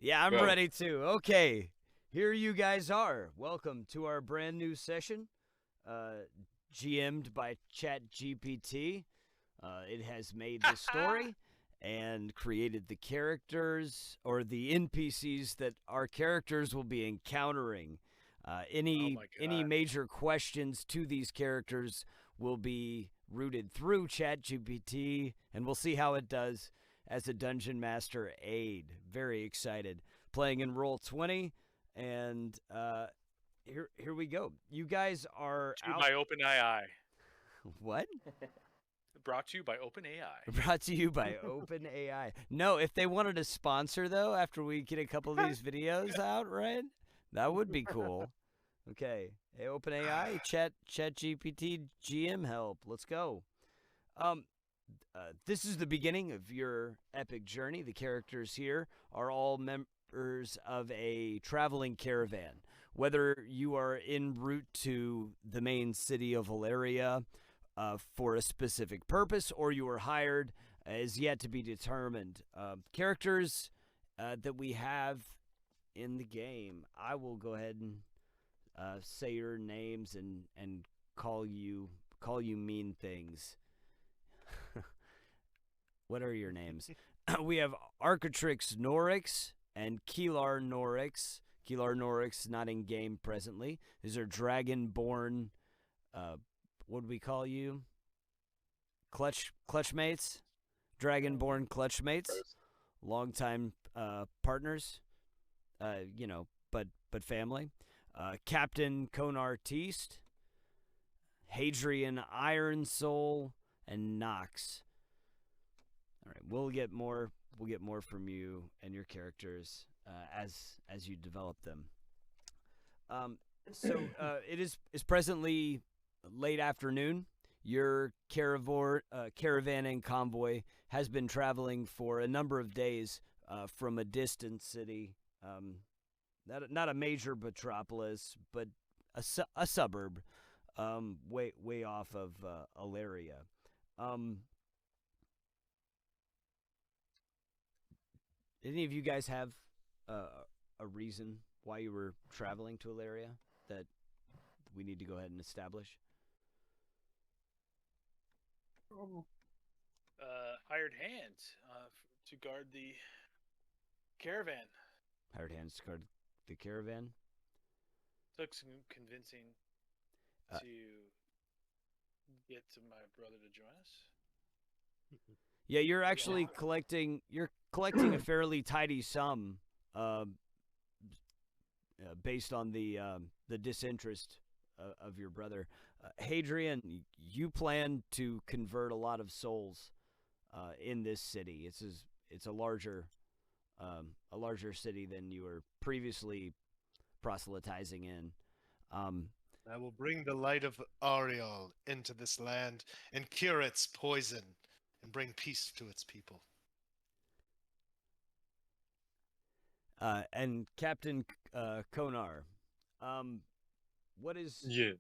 Yeah, I'm Go. ready too. Okay, here you guys are. Welcome to our brand new session, uh, GM'd by ChatGPT. It has made the story and created the characters or the NPCs that our characters will be encountering. Oh Any my any god. major questions to these characters will be routed through ChatGPT, and we'll see how it does as a dungeon master aide. Very excited. Playing in roll 20, and here we go. You guys are To out. by OpenAI. What? Brought to you by OpenAI. Brought to you by OpenAI. No, if they wanted to sponsor though, after we get a couple of these videos out, right? That would be cool. Okay. Hey, OpenAI, ChatGPT GM help. Let's go. Um, this is the beginning of your epic journey. The characters here are all members of a traveling caravan. Whether you are en route to the main city of Alaria for a specific purpose or you are hired is yet to be determined. Characters that we have in the game, I will go ahead and say your names and call you mean things. What are your names? We have Arcatrix Norix and Keelar Norix. Keelar Norix not in game presently. These are Dragonborn. What do we call you? Clutchmates. Dragonborn clutchmates. Longtime partners. But family. Captain Konar Teast. Hadrian Iron Soul and Nox. All right, we'll get more from you and your characters as you develop them. So it is presently late afternoon. Your caravan and convoy has been traveling for a number of days from a distant city, not a major metropolis, but a suburb, way off of Alaria. Any of you guys have a reason why you were traveling to Alaria that we need to go ahead and establish? Hired hands to guard the caravan. Hired hands to guard the caravan. Took some convincing to get to my brother to join us. Yeah, you're actually collecting. You're collecting a fairly tidy sum, based on the disinterest of your brother. Hadrian, you plan to convert a lot of souls in this city. It's a larger city than you were previously proselytizing in. I will bring the light of Ariel into this land and cure its poison and bring peace to its people. And Captain Konar, what is Yeah.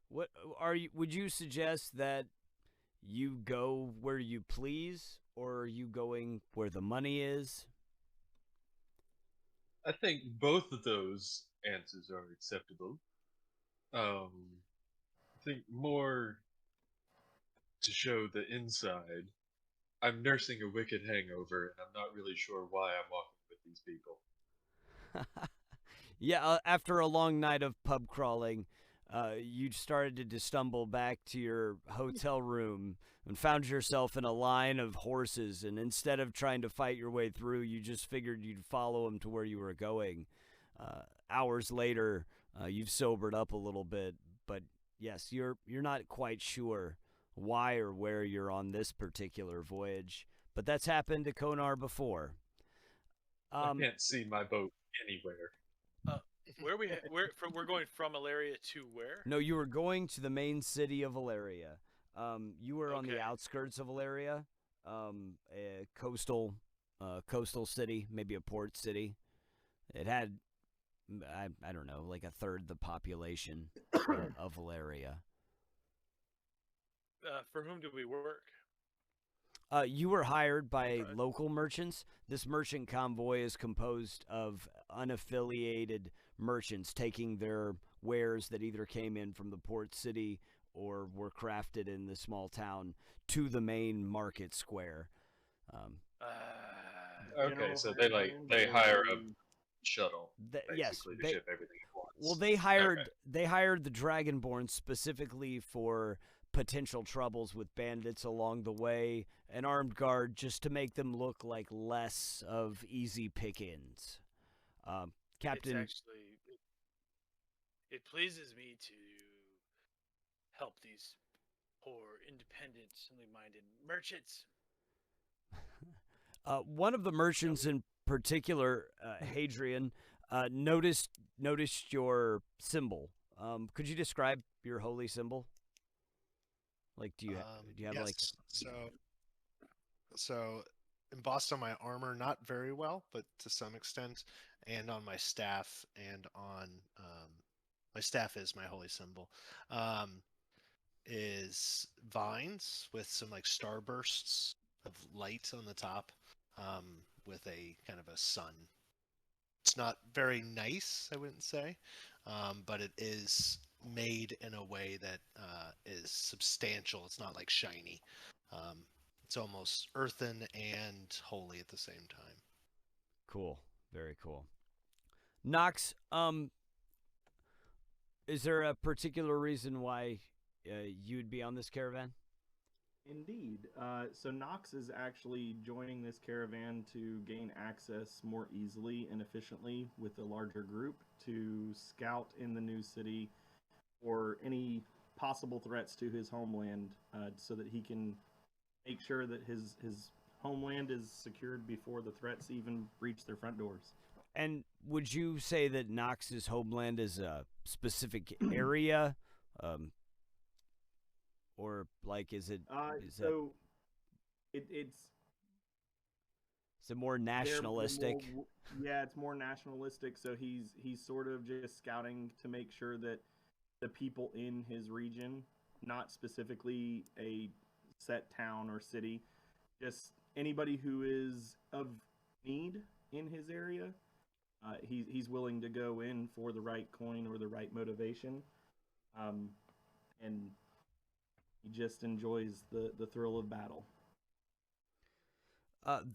what are you? Would you suggest that you go where you please, or are you going where the money is? I think both of those answers are acceptable. I think more to show the inside. I'm nursing a wicked hangover, and I'm not really sure why I'm walking with these people. Yeah, after a long night of pub crawling, you started to stumble back to your hotel room and found yourself in a line of horses. And instead of trying to fight your way through, you just figured you'd follow them to where you were going. Hours later, you've sobered up a little bit, but yes, you're not quite sure why or where you're on this particular voyage. But that's happened to Konar before. I can't see my boat anywhere. We're going from Alaria to where? No, you were going to the main city of Alaria. You were on the Okay. outskirts of Alaria, a coastal city, maybe a port city. It had, I don't know, like a third the population of Alaria. For whom do we work? You were hired by Okay. local merchants. This merchant convoy is composed of unaffiliated merchants taking their wares that either came in from the port city or were crafted in the small town to the main market square. Um, Okay, General so hired hand, they or hire are a you- shuttle yes, basically to ship everything at once. well, they hired the Dragonborn specifically for potential troubles with bandits along the way, an armed guard just to make them look like less of easy pickings. Captain, It's actually it pleases me to help these poor, independently minded merchants. one of the merchants in particular, Hadrian, noticed your symbol. Could you describe your holy symbol? Like, do you have like? Yes. So embossed on my armor, not very well, but to some extent, and on my staff, and on my staff is my holy symbol. Is vines with some like starbursts of light on the top, with a kind of a sun. It's not very nice, I wouldn't say, but it is made in a way that is substantial. It's not like shiny. It's almost earthen and holy at the same time. Cool, very cool. Knox, is there a particular reason why you'd be on this caravan? Indeed. So Knox is actually joining this caravan to gain access more easily and efficiently with a larger group to scout in the new city for any possible threats to his homeland, so that he can make sure that his homeland is secured before the threats even reach their front doors. And would you say that Knox's homeland is a specific area, or like is it So it's is it more nationalistic? yeah, it's more nationalistic. So he's sort of just scouting to make sure that the people in his region, not specifically a set town or city, just anybody who is of need in his area, he's willing to go in for the right coin or the right motivation, and he just enjoys the thrill of battle.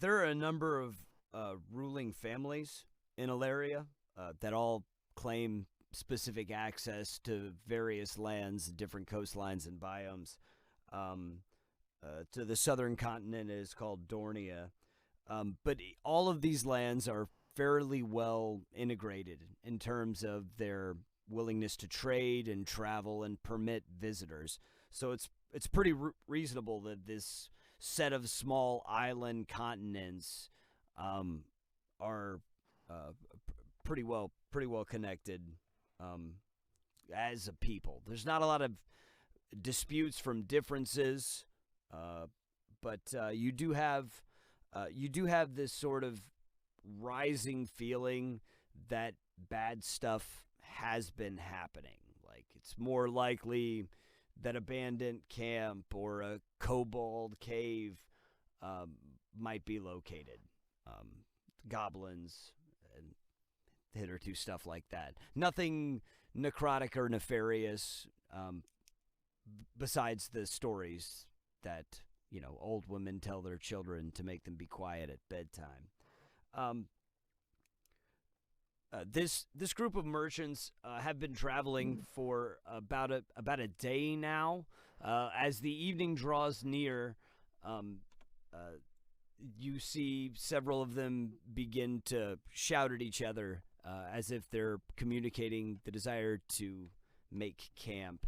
There are a number of ruling families in Alaria that all claim specific access to various lands, different coastlines and biomes. To the southern continent, it is called Dornia. But all of these lands are fairly well integrated in terms of their willingness to trade and travel and permit visitors. So it's pretty reasonable that this set of small island continents are pretty well connected as a people. There's not a lot of disputes from differences, but you do have this sort of rising feeling that bad stuff has been happening. Like it's more likely that a bandit camp or a kobold cave might be located. Goblins and hitherto stuff like that. Nothing necrotic or nefarious, besides the stories that old women tell their children to make them be quiet at bedtime. This group of merchants have been traveling for about a day now. As the evening draws near, you see several of them begin to shout at each other as if they're communicating the desire to make camp.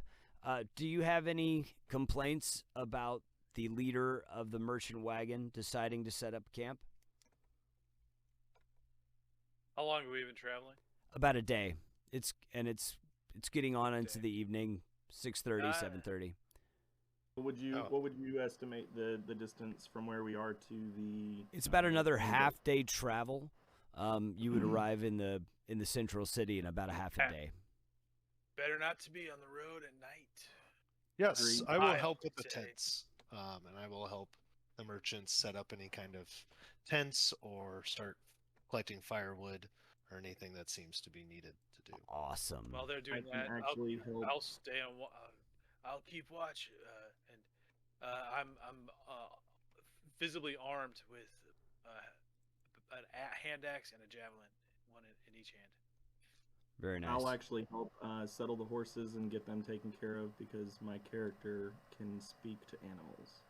Do you have any complaints about the leader of the merchant wagon deciding to set up camp? How long have we been traveling? About a day. It's getting on into the evening, 6:30, Ah. 7:30. What would you estimate the distance from where we are to the? It's about another half day travel. You would arrive in the central city in about a half a day. Better not to be on the road at night. Yes, Agreed. I will I help with the say- tents, and I will help the merchants set up any kind of tents or start collecting firewood or anything that seems to be needed to do. Awesome. While they're doing can that, actually help. I'll stay on. I'll keep watch, and I'm visibly armed with a hand axe and a javelin, one in each hand. Very nice. I'll actually help settle the horses and get them taken care of because my character can speak to animals.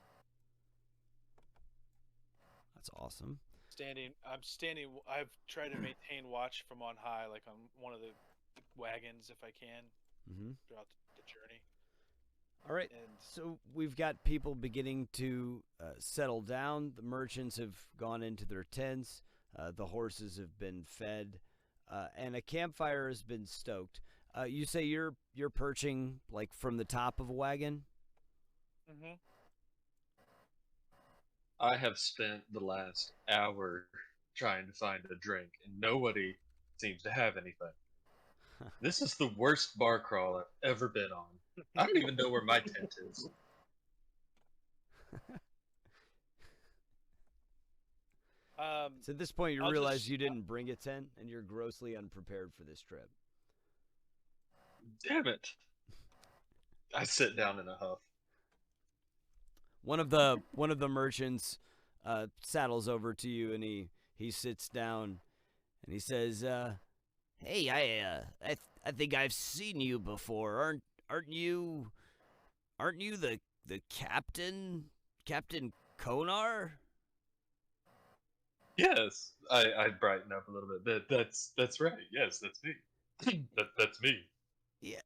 That's awesome. I'm standing. I've tried to maintain watch from on high, like on one of the wagons, if I can, throughout the journey. All right. And so we've got people beginning to settle down. The merchants have gone into their tents. The horses have been fed, and a campfire has been stoked. You say you're perching like from the top of a wagon? mm-hmm. I have spent the last hour trying to find a drink, and nobody seems to have anything. This is the worst bar crawl I've ever been on. I don't even know where my tent is. So at this point, you I'll realize just- you didn't bring a tent, and you're grossly unprepared for this trip. Damn it. I sit down in a huff. One of the merchants saddles over to you, and he sits down, and he says, "Hey, I think I've seen you before. Aren't you the captain, Captain Konar?" Yes, I brighten up a little bit. That's right. Yes, that's me. That's me. Yeah.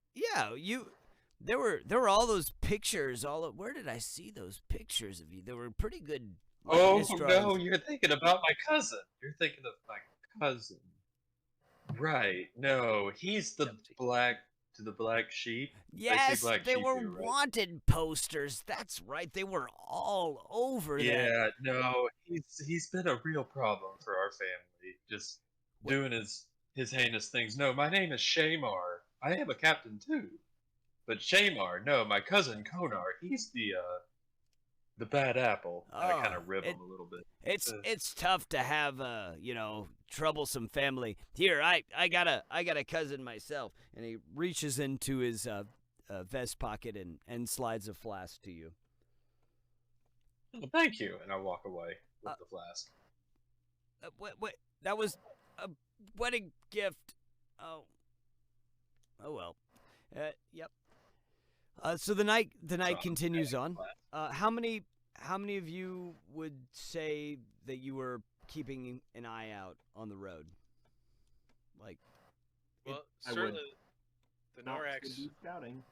There were all those pictures. Where did I see those pictures of you? They were pretty good. Oh likeness no, drawings. you're thinking about my cousin. You're thinking of my cousin. Right. No, he's the black sheep. Yes, black they sheep were here, right? wanted posters. That's right. They were all over that. Yeah, no, he's been a real problem for our family. Just doing his heinous things. No, my name is Shamar. I am a captain too. But Shamar, no, my cousin Konar, he's the bad apple. And I kind Oh, of rib him a little bit. It's tough to have troublesome family. Here, I got a cousin myself, and he reaches into his vest pocket and slides a flask to you. Oh, thank you, and I walk away with the flask. Wait, that was a wedding gift. Oh well. Yep. So the night continues on. How many of you would say that you were keeping an eye out on the road? Like, Well, I would. certainly the Not to Norax. be scouting.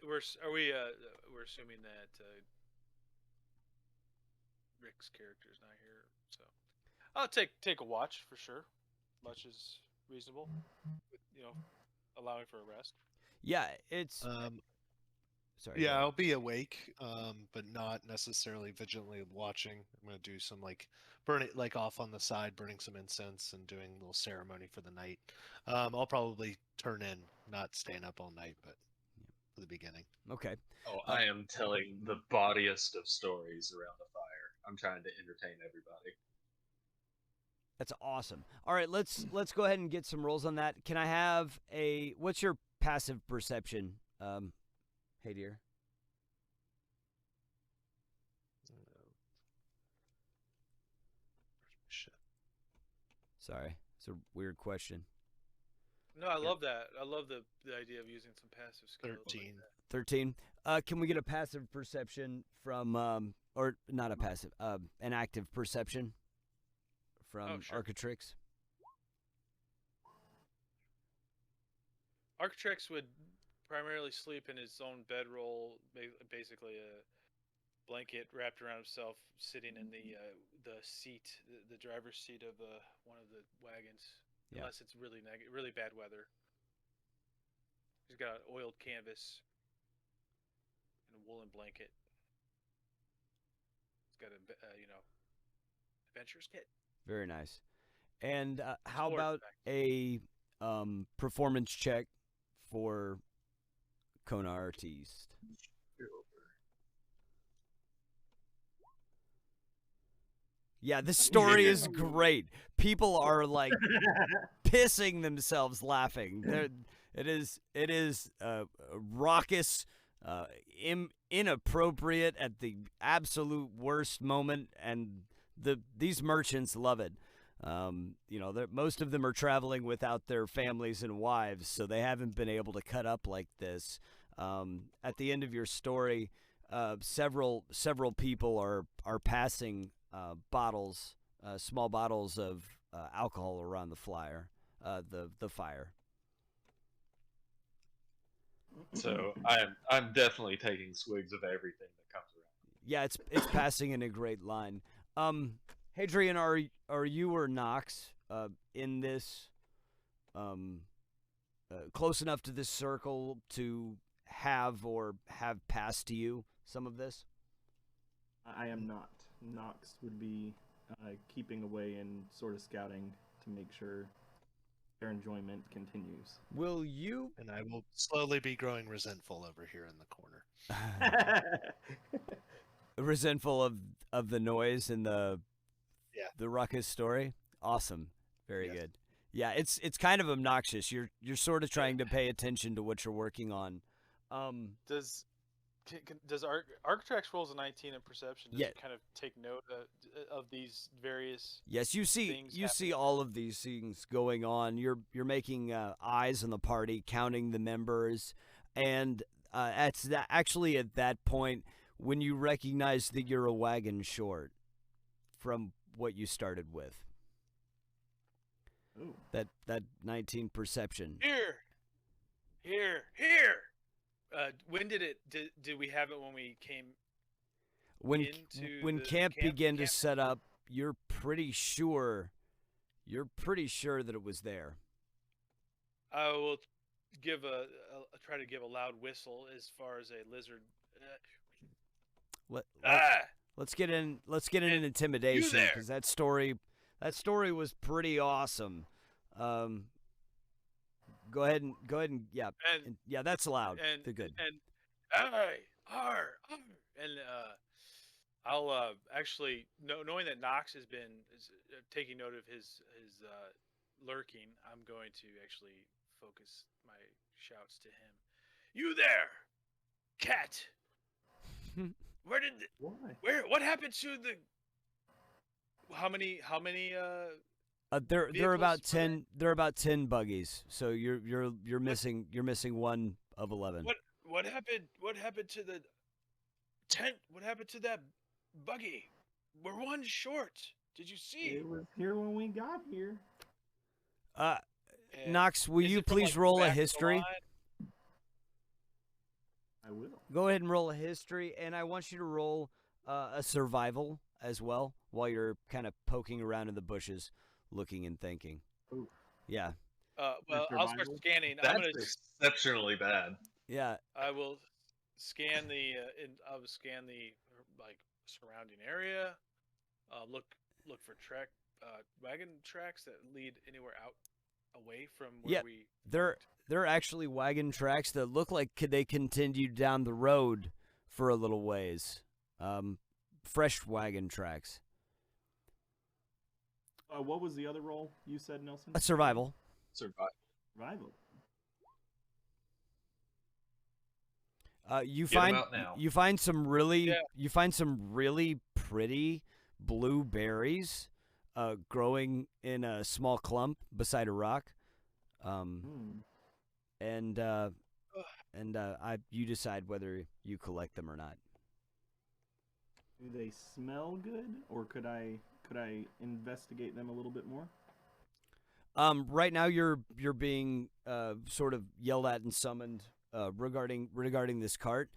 We're assuming that Rick's character is not here, so I'll take a watch for sure. Much is reasonable, with, allowing for a rest. yeah, it's sorry. Yeah, I'll be awake, but not necessarily vigilantly watching. I'm gonna do some burning off on the side, burning some incense and doing a little ceremony for the night. I'll probably turn in, not staying up all night, but for the beginning. Okay. Oh, I am telling the bawdiest of stories around the fire. I'm trying to entertain everybody. That's awesome. All right, let's go ahead and get some rolls on that. Can I have what's your passive perception? Hey dear. Shit. Sorry. It's a weird question. No, I love that. I love the idea of using some passive skills. 13. 13. Can we get a passive perception from or not a passive, an active perception from sure. Architrix? Architrix would primarily sleep in his own bedroll, basically a blanket wrapped around himself, sitting in the seat, the driver's seat of one of the wagons, Yeah. unless it's really bad weather. He's got an oiled canvas and a woolen blanket. He's got adventurer's kit. Very nice. And how Sword, in about fact. a performance check for Konar Artiste? Yeah, this story is great. People are like pissing themselves laughing. It is raucous, inappropriate at the absolute worst moment, and these merchants love it. Most of them are traveling without their families and wives, so they haven't been able to cut up like this. At the end of your story, several people are passing bottles, small bottles of alcohol around the the fire. So I'm definitely taking swigs of everything that comes around. Yeah, it's passing in a great line. Hadrian, are you or Knox in this close enough to this circle to have passed to you some of this? I am not. Knox would be keeping away and sort of scouting to make sure their enjoyment continues. Will you? And I will slowly be growing resentful over here in the corner. Resentful of the noise and the ruckus story? Awesome. Very good. Yeah, it's kind of obnoxious. You're sort of trying to pay attention to what you're working on. Does Architrax rolls a 19 in perception? Does it kind of take note of these various? Yes, you see all of these things going on. You're making eyes on the party, counting the members, and actually at that point when you recognize that you're a wagon short from what you started with. Ooh. That 19 perception. Here. When did we have it when we came? When camp began to set up, you're pretty sure that it was there. I will try to give a loud whistle as far as a lizard. Let's get in an intimidation, because that story was pretty awesome. Go ahead and yeah, that's loud. They're good. And I'll actually knowing that Knox is taking note of his lurking, I'm going to actually focus my shouts to him. You there, cat? What happened to the? How many? They're about 10. They're about 10 buggies. So you're missing one of 11. What happened to the tent? What happened to that buggy? We're one short. Did you see? It was here when we got here. Knox, will you please roll a history? I will. Go ahead and roll a history, and I want you to roll a survival as well while you're kind of poking around in the bushes, looking and thinking. Ooh. Yeah. Well, I'll start scanning. That's exceptionally bad. Yeah. I will scan the like surrounding area. Look for wagon tracks that lead anywhere out away from where we. They're actually wagon tracks that look like they continue down the road for a little ways. Fresh wagon tracks. What was the other role you said, Nelson? A survival. Survival. You find some really pretty blueberries growing in a small clump beside a rock. You decide whether you collect them or not. Do they smell good, or could I investigate them a little bit more? Right now you're being sort of yelled at and summoned regarding this cart.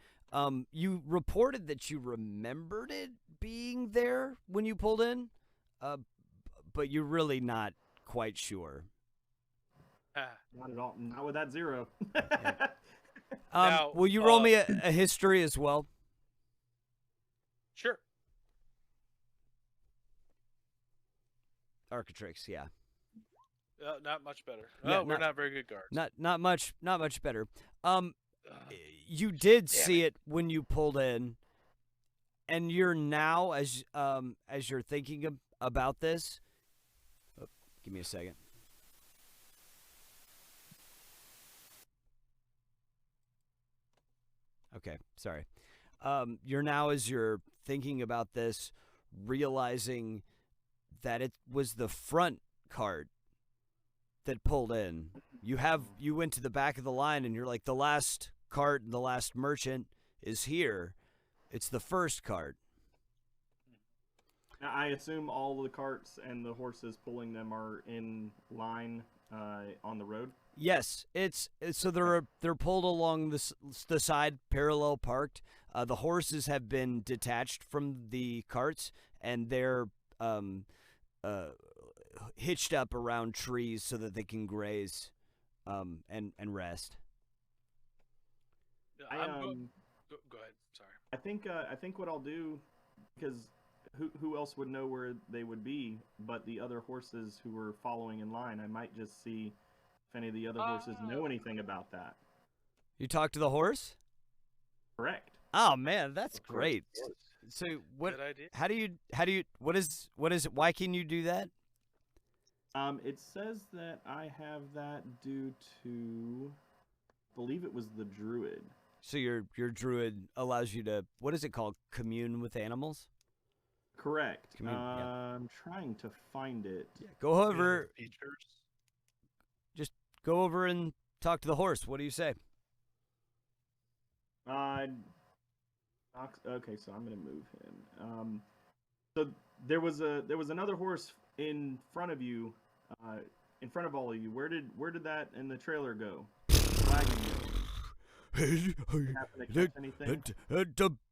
You reported that you remembered it being there when you pulled in, but you're really not quite sure. Not at all. Not with that 0. Will you roll me a history as well? Sure. Architrax, yeah. Not much better. Yeah, we're not very good guards. Not much better. You did see it when you pulled in, and you're now as you're thinking about this. Oh, give me a second. Okay, sorry. You're now, as you're thinking about this, realizing that it was the front cart that pulled in. You went to the back of the line and you're like, the last cart and the last merchant is here. It's the first cart. Now, I assume all the carts and the horses pulling them are in line on the road. Yes, so they're pulled along the side, parallel parked. The horses have been detached from the carts and they're hitched up around trees so that they can graze and rest. Go ahead. Sorry. I think what I'll do, because who else would know where they would be but the other horses who were following in line? I might just see if any of the other horses know anything about that. You talk to the horse? Correct. Oh man, that's great. Yes. So what? Good idea. How do you? What is it? Why can you do that? It says that I have that due to, I believe it was the druid. So your druid allows you to, what is it called? Commune with animals? Correct. Yeah. I'm trying to find it. Yeah. Go over. Features. Just go over and talk to the horse. What do you say? Okay, so I'm gonna move him. So there was another horse in front of you, in front of all of you. Where did that and the trailer go? Wagon go? Happen to catch anything?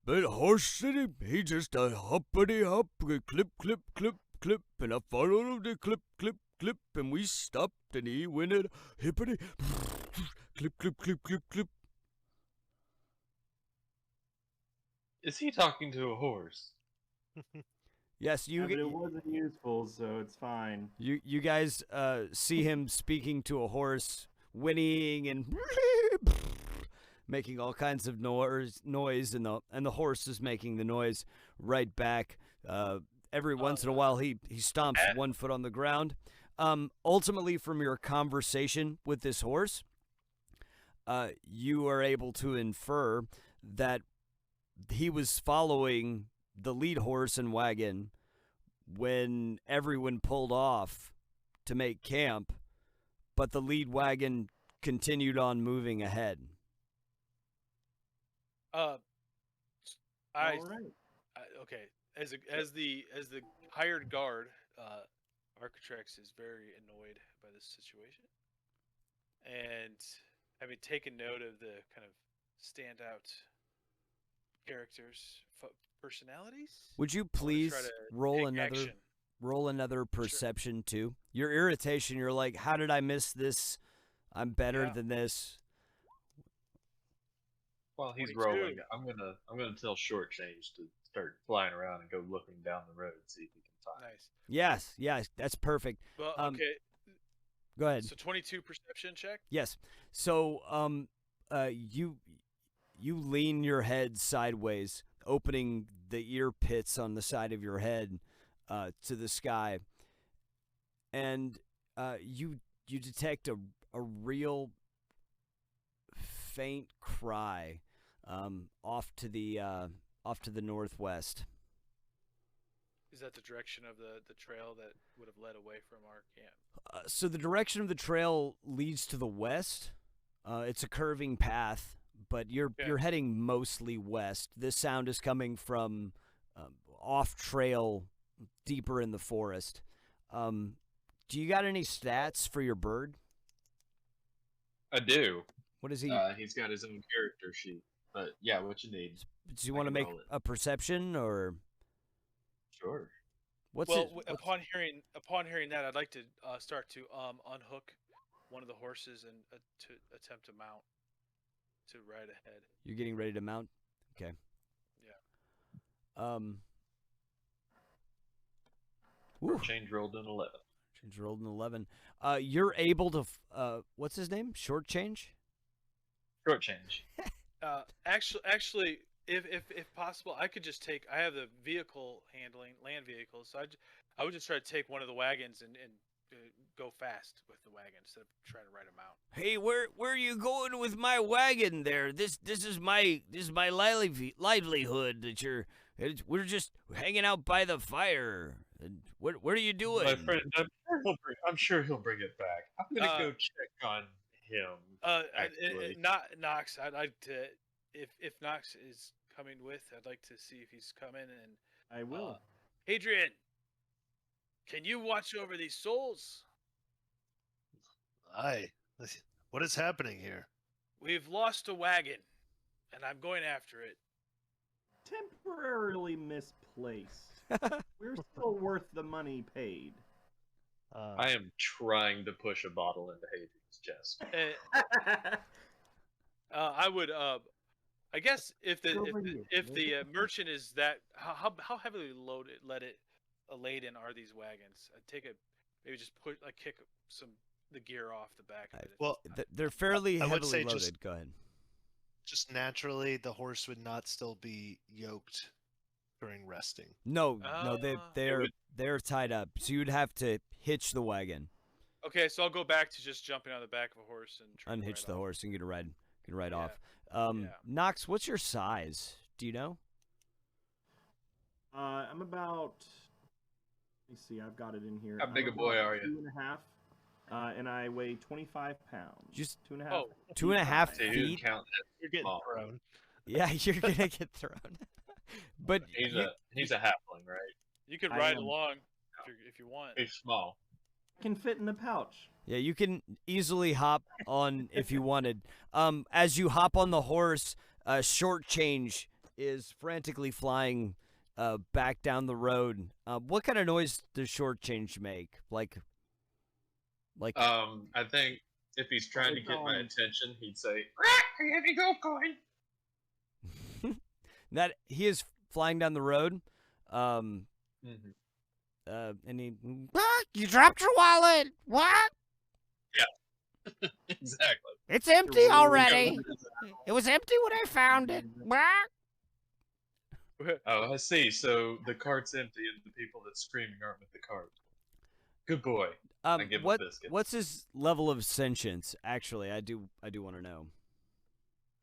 That horse city, he just a hoppity hop, clip, clip, clip, clip, and I followed him to clip, clip, clip, and we stopped, and he went at hippity, clip, clip, clip, clip, clip. Is he talking to a horse? Yes, Yeah, but it wasn't useful, so it's fine. you guys see him speaking to a horse, whinnying and making all kinds of noise, and the horse is making the noise right back. Every once in a while, he stomps one foot on the ground. Ultimately, from your conversation with this horse, you are able to infer that he was following the lead horse and wagon when everyone pulled off to make camp, but the lead wagon continued on moving ahead. All right. Okay. As the hired guard, Architrex is very annoyed by this situation, and having taken note of the kind of standout characters, personalities. Would you I wanna please try to roll take another action. roll another perception too? Your irritation, you're like, how did I miss this? I'm better Yeah. than this. While he's 22. rolling, I'm gonna tell Shortchange to start flying around and go looking down the road and see if he can find. Nice. Yes, that's perfect. Well, okay. Go ahead. So 22 perception check. Yes. So, you lean your head sideways, opening the ear pits on the side of your head to the sky, and you detect a real faint cry off to the northwest. Is that the direction of the trail that would have led away from our camp? So the direction of the trail leads to the west. It's a curving path, but you're heading mostly west. This sound is coming from off trail, deeper in the forest. Do you got any stats for your bird? I do. What is he? He's got his own character sheet. But yeah, what you need? Do you I want to can make roll it. a perception or Sure. what's Well, it? upon hearing that, I'd like to start to unhook one of the horses and to attempt to mount to ride ahead. You're getting ready to mount? Okay. Yeah. Woo. Change rolled an 11. Change rolled an 11. You're able to. What's his name? Short change. Shortchange. Actually, if possible, I could just take. I have the vehicle handling, land vehicles, so I would just try to take one of the wagons and go fast with the wagon instead of trying to ride them out. Hey, where are you going with my wagon there? This is my livelihood that we're just hanging out by the fire. And what are you doing? My friend, I'm sure he'll bring it back. I'm gonna go check on him. Actually. Not Knox. I'd like to, if Knox is coming with, I'd like to see if he's coming. And I will. Adrian, can you watch over these souls? Aye. What is happening here? We've lost a wagon, and I'm going after it. Temporarily misplaced. We're still worth the money paid. I am trying to push a bottle into Hadrian's chest. I would. I guess if the merchant is that how heavily laden are these wagons? I'd take maybe just kick the gear off the back of it. Well, they're fairly I would heavily say loaded. Go ahead. Just naturally, the horse would not still be yoked during resting. No, they're tied up, so you'd have to hitch the wagon. Okay, so I'll go back to just jumping on the back of a horse and try unhitch the horse and get a ride off. Yeah. Knox, what's your size? Do you know? I'm about. Let me see. I've got it in here. How big a boy are you? 2.5. And I weigh 25 pounds. Just 2.5. Oh, 2.5 Dude, feet. count that. You're getting Small. thrown. Yeah, you're gonna get thrown. But He's a halfling, right? you could I ride am. along if you want. He's small. Can fit in the pouch. yeah, you can easily hop on if you wanted. As you hop on the horse, short change is frantically flying back down the road. What kind of noise does short change make? Like. I think if he's trying to get my attention, he'd say, "Here you go, coin." That he is flying down the road. Mm-hmm. And he, you dropped your wallet. What? Yeah, exactly. It's empty already. It was empty when I found it. What? Oh, I see. So the cart's empty, and the people that's screaming aren't with the cart. Good boy. I give him a biscuit. What's his level of sentience? Actually, I do want to know.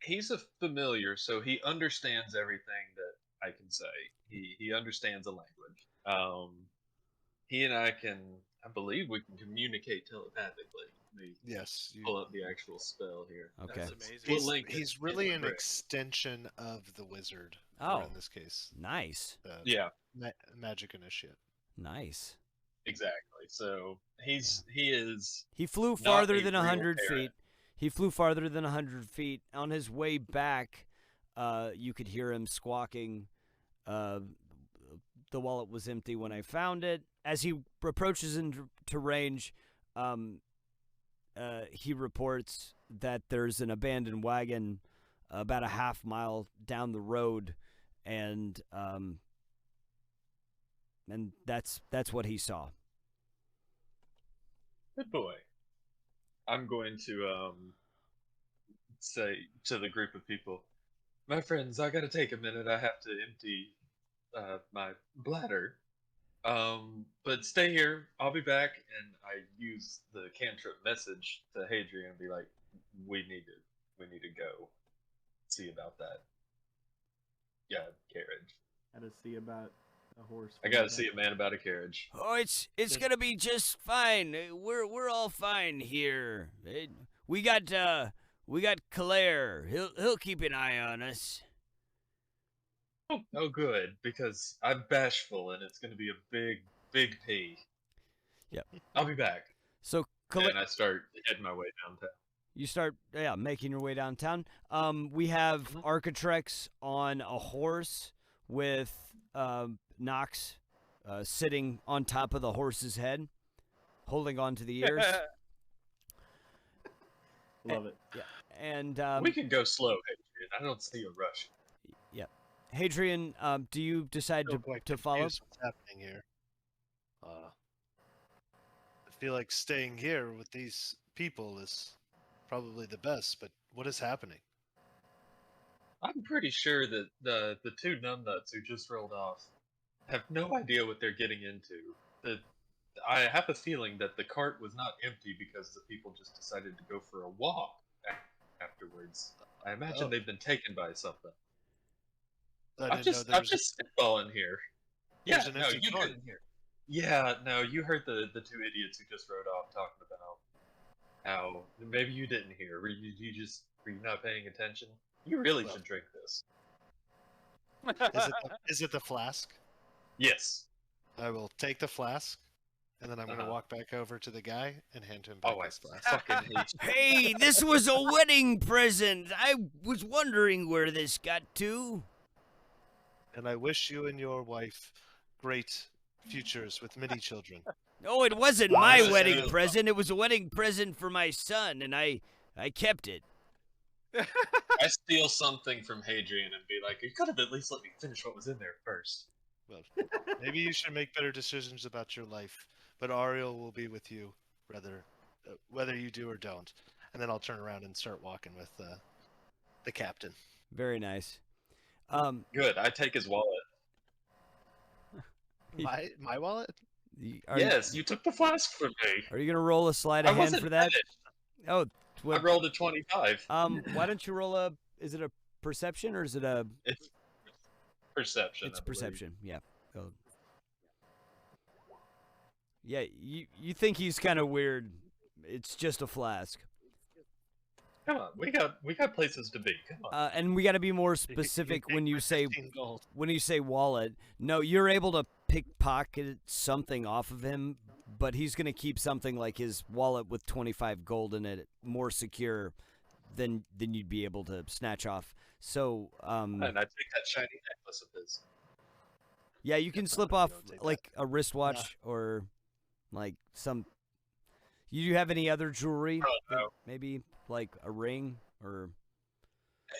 He's a familiar, so he understands everything that I can say. He understands a language. He and I believe we can communicate telepathically. Let me Yes. pull up the actual spell here. Okay. That's amazing. He's really an extension of the wizard. Oh. Or in this case, Nice. Yeah, magic initiate. Nice. exactly. So he is. He flew Not farther a than real 100 parrot. feet. He flew farther than 100 feet. On his way back, you could hear him squawking. The wallet was empty when I found it. As he approaches into range, he reports that there's an abandoned wagon about a half mile down the road, and that's what he saw. Good boy. I'm going to say to the group of people, my friends, I gotta take a minute. I have to empty my bladder. But stay here. I'll be back. And I use the cantrip message to Hadrian and be like, we need to go see about that. Yeah, carriage. Gotta see about a horse. I gotta see a man about a carriage. Oh, it's gonna be just fine. We're all fine here. We got Claire. He'll keep an eye on us. Oh, good, because I'm bashful and it's gonna be a big P. Yep. I'll be back. So And I start heading my way downtown. you start making your way downtown. We have Architrex on a horse with Knox sitting on top of the horse's head, holding on to the ears. Love it. Yeah, and We can go slow, Hadrian. I don't see a rush. yeah. Hadrian, do you decide Still quite to follow? confused what's happening here? I feel like staying here with these people is probably the best, but what is happening? I'm pretty sure that the two numbnuts who just rolled off have no idea what they're getting into. I have a feeling that the cart was not empty because the people just decided to go for a walk afterwards. I imagine Oh. they've been taken by something. I I'm didn't know I'm just spitballing here. Yeah, there's an no, empty you cart. couldn't hear. Yeah, no, you heard the two idiots who just rode off talking about how maybe you didn't hear. Were you not paying attention? You really Well. should drink this. Is it the flask? Yes. I will take the flask, and then I'm going to Uh-huh. walk back over to the guy and hand him back Oh, I his flask. fucking hate you. Hey, this was a wedding present. I was wondering where this got to. And I wish you and your wife great futures with many children. No, it wasn't Wow, my this is wedding good. present. It was a wedding present for my son, and I kept it. I steal something from Hadrian and be like, you could have at least let me finish what was in there first. Well, maybe you should make better decisions about your life, but Ariel will be with you, whether you do or don't. And then I'll turn around and start walking with the captain. Very nice. Good. I take his wallet. My wallet? Yes, you took the flask from me. Are you gonna roll a sleight I of hand wasn't for that? finished. Oh, I rolled a 25. why don't you roll a? Is it a perception or is it a? It's perception. It's I believe. perception. Yeah. Go. Yeah, you think he's kind of weird. It's just a flask. Come on, we got places to be. Come on. And we got to be more specific when you say wallet. No, you're able to pickpocket something off of him, but he's going to keep something like his wallet with 25 gold in it more secure than you'd be able to snatch off. So, And I take that shiny necklace of his. yeah, you can slip off like a wristwatch or like some. You have any other jewelry? Oh, no. Maybe like a ring or.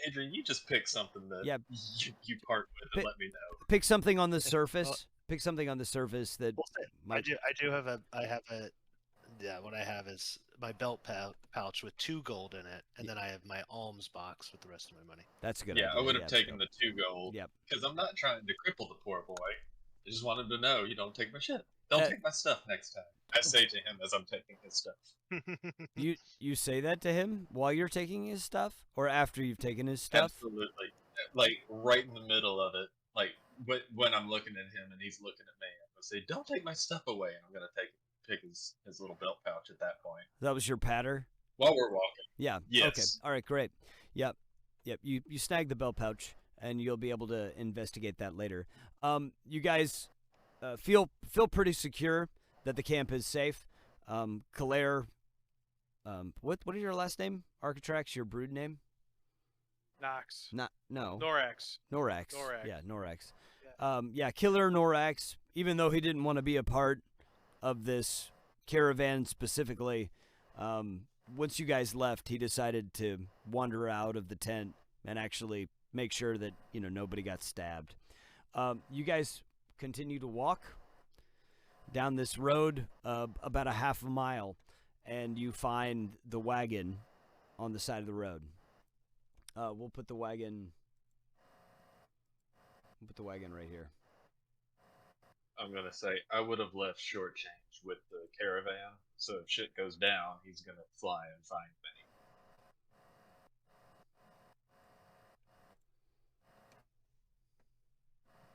Adrian, you just pick something that you part with and let me know. Pick something on the surface. Pick something on the surface that. What I have is my belt pouch with 2 gold in it, and then I have my alms box with the rest of my money. That's a good. Yeah, idea. I would have taken the 2 gold. Yep. Because I'm not trying to cripple the poor boy. I just wanted to know you don't take my shit. Don't take my stuff next time. I say to him as I'm taking his stuff. You say that to him while you're taking his stuff, or after you've taken his stuff? Absolutely. Like right in the middle of it. Like when I'm looking at him and he's looking at me, I'm gonna say, "Don't take my stuff away." And I'm gonna pick his little belt pouch at that point. That was your patter? While we're walking. Yeah. Yes. Okay. All right. Great. Yep. You snag the belt pouch, and you'll be able to investigate that later. You guys feel pretty secure that the camp is safe. Kalair, what is your last name? Architrax, your brood name? Nox. No. Norax. Norax. Norax. Yeah, Norax. Killer Norax, even though he didn't want to be a part of this caravan specifically, once you guys left, he decided to wander out of the tent and actually make sure that, nobody got stabbed. You guys continue to walk down this road about a half a mile, and you find the wagon on the side of the road. We'll put the wagon right here. I'm gonna say I would have left short change with the caravan, so if shit goes down, he's gonna fly and find me.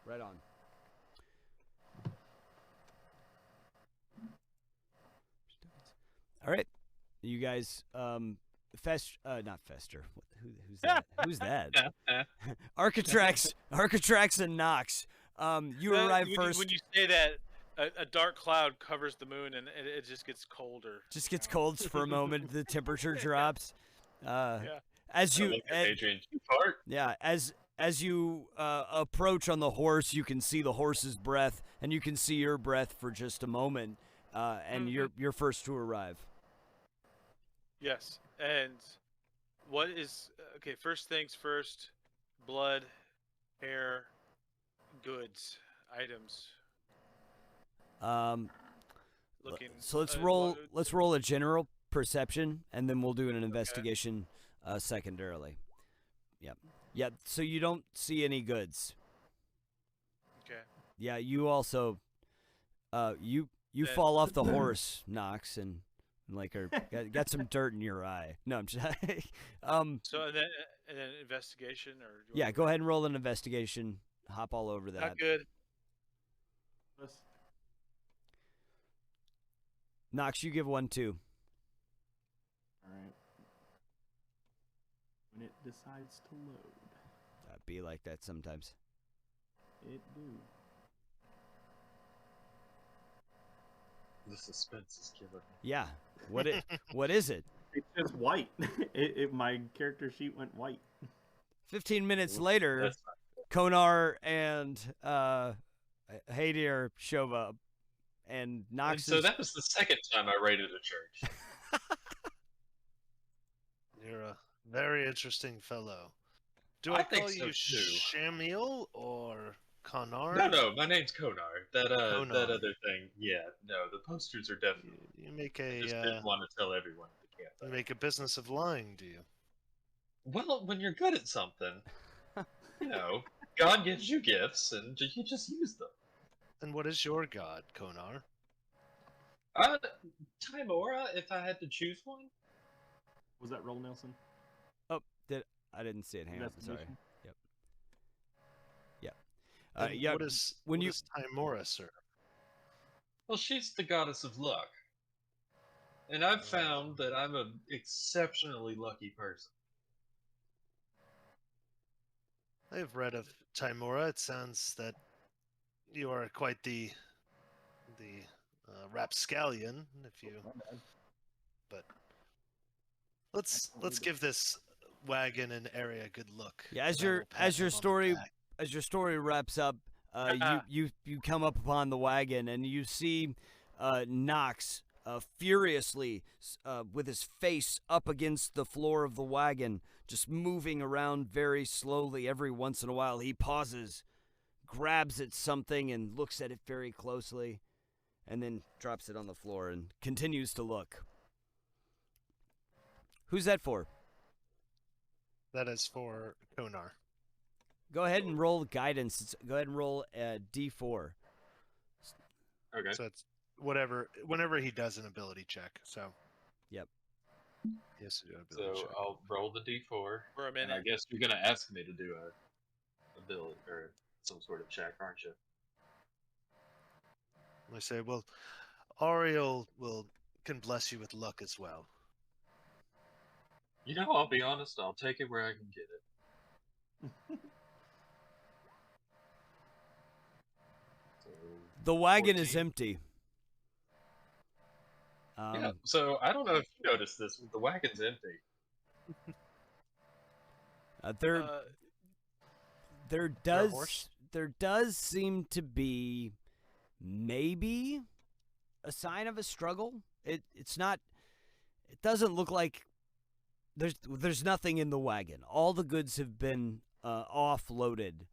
Right on. All right, you guys. Not Fester. Who's that? Who's that? Architrax and Nox. You arrive first. When you say that, a dark cloud covers the moon, and it just gets colder. Just gets cold for a moment. The temperature drops. Yeah. As you, Look at Adrian, you fart. yeah, as you approach on the horse, you can see the horse's breath, and you can see your breath for just a moment. And you're first to arrive. Yes. And what is okay? First things first. Blood, hair, goods, items. Looking. So let's roll. Let's roll a general perception, and then we'll do an investigation secondarily. Yep. Yeah, so you don't see any goods. Okay. Yeah, you also you Then- fall off the horse, Knox, and like got some dirt in your eye. No, I'm just So and then investigation or do you yeah, want go ahead and roll an investigation. Hop all over that. Not good. Knox, you give one too. All right. When it decides to load, Be like that sometimes. it do. The suspense is killing me. Yeah. What is it? It's just white. My character sheet went white. 15 minutes Oops, later, that's Konar and Hadir show up, and And Knox so is that was the second time I raided a church. You're a very interesting fellow. Do I I think call so, you too. Shamil or Konar? No, my name's Konar. That Konar. that other thing. Yeah, no, the posters are definitely. You make I just a didn't want to tell everyone at the you campsite. make a business of lying, do you? Well, when you're good at something, God gives you gifts, and you just use them. And what is your god, Konar? Timora, if I had to choose one. Was that roll, Nelson? I didn't see it. Hang on, sorry. Investigation? Yep. And Yeah. What is Timora, sir? Well, she's the goddess of luck, and I've found that I'm an exceptionally lucky person. I have read of Timora. It sounds that you are quite the rapscallion, if you. But let's give this wagon and area a good look. Yeah, and I will pat as your him on the story back. as your story wraps up, you come up upon the wagon and you see Knox furiously with his face up against the floor of the wagon, just moving around very slowly. Every once in a while, he pauses, grabs at something, and looks at it very closely, and then drops it on the floor and continues to look. Who's that for? That is for Konar. Go ahead and roll guidance. Go ahead and roll a D4. Okay. So it's whenever he does an ability check. So. Yep. He has to do an ability So check. I'll roll the d4, For a and minute. I guess you're gonna ask me to do a ability or some sort of check, aren't you? I say, well, Ariel can bless you with luck as well. I'll be honest. I'll take it where I can get it. So, The wagon is 14. empty. Yeah. So I don't know if you noticed this, but the wagon's empty. There a does horse? there does seem to be maybe a sign of a struggle. It's not. It doesn't look like there's nothing in the wagon. All the goods have been offloaded.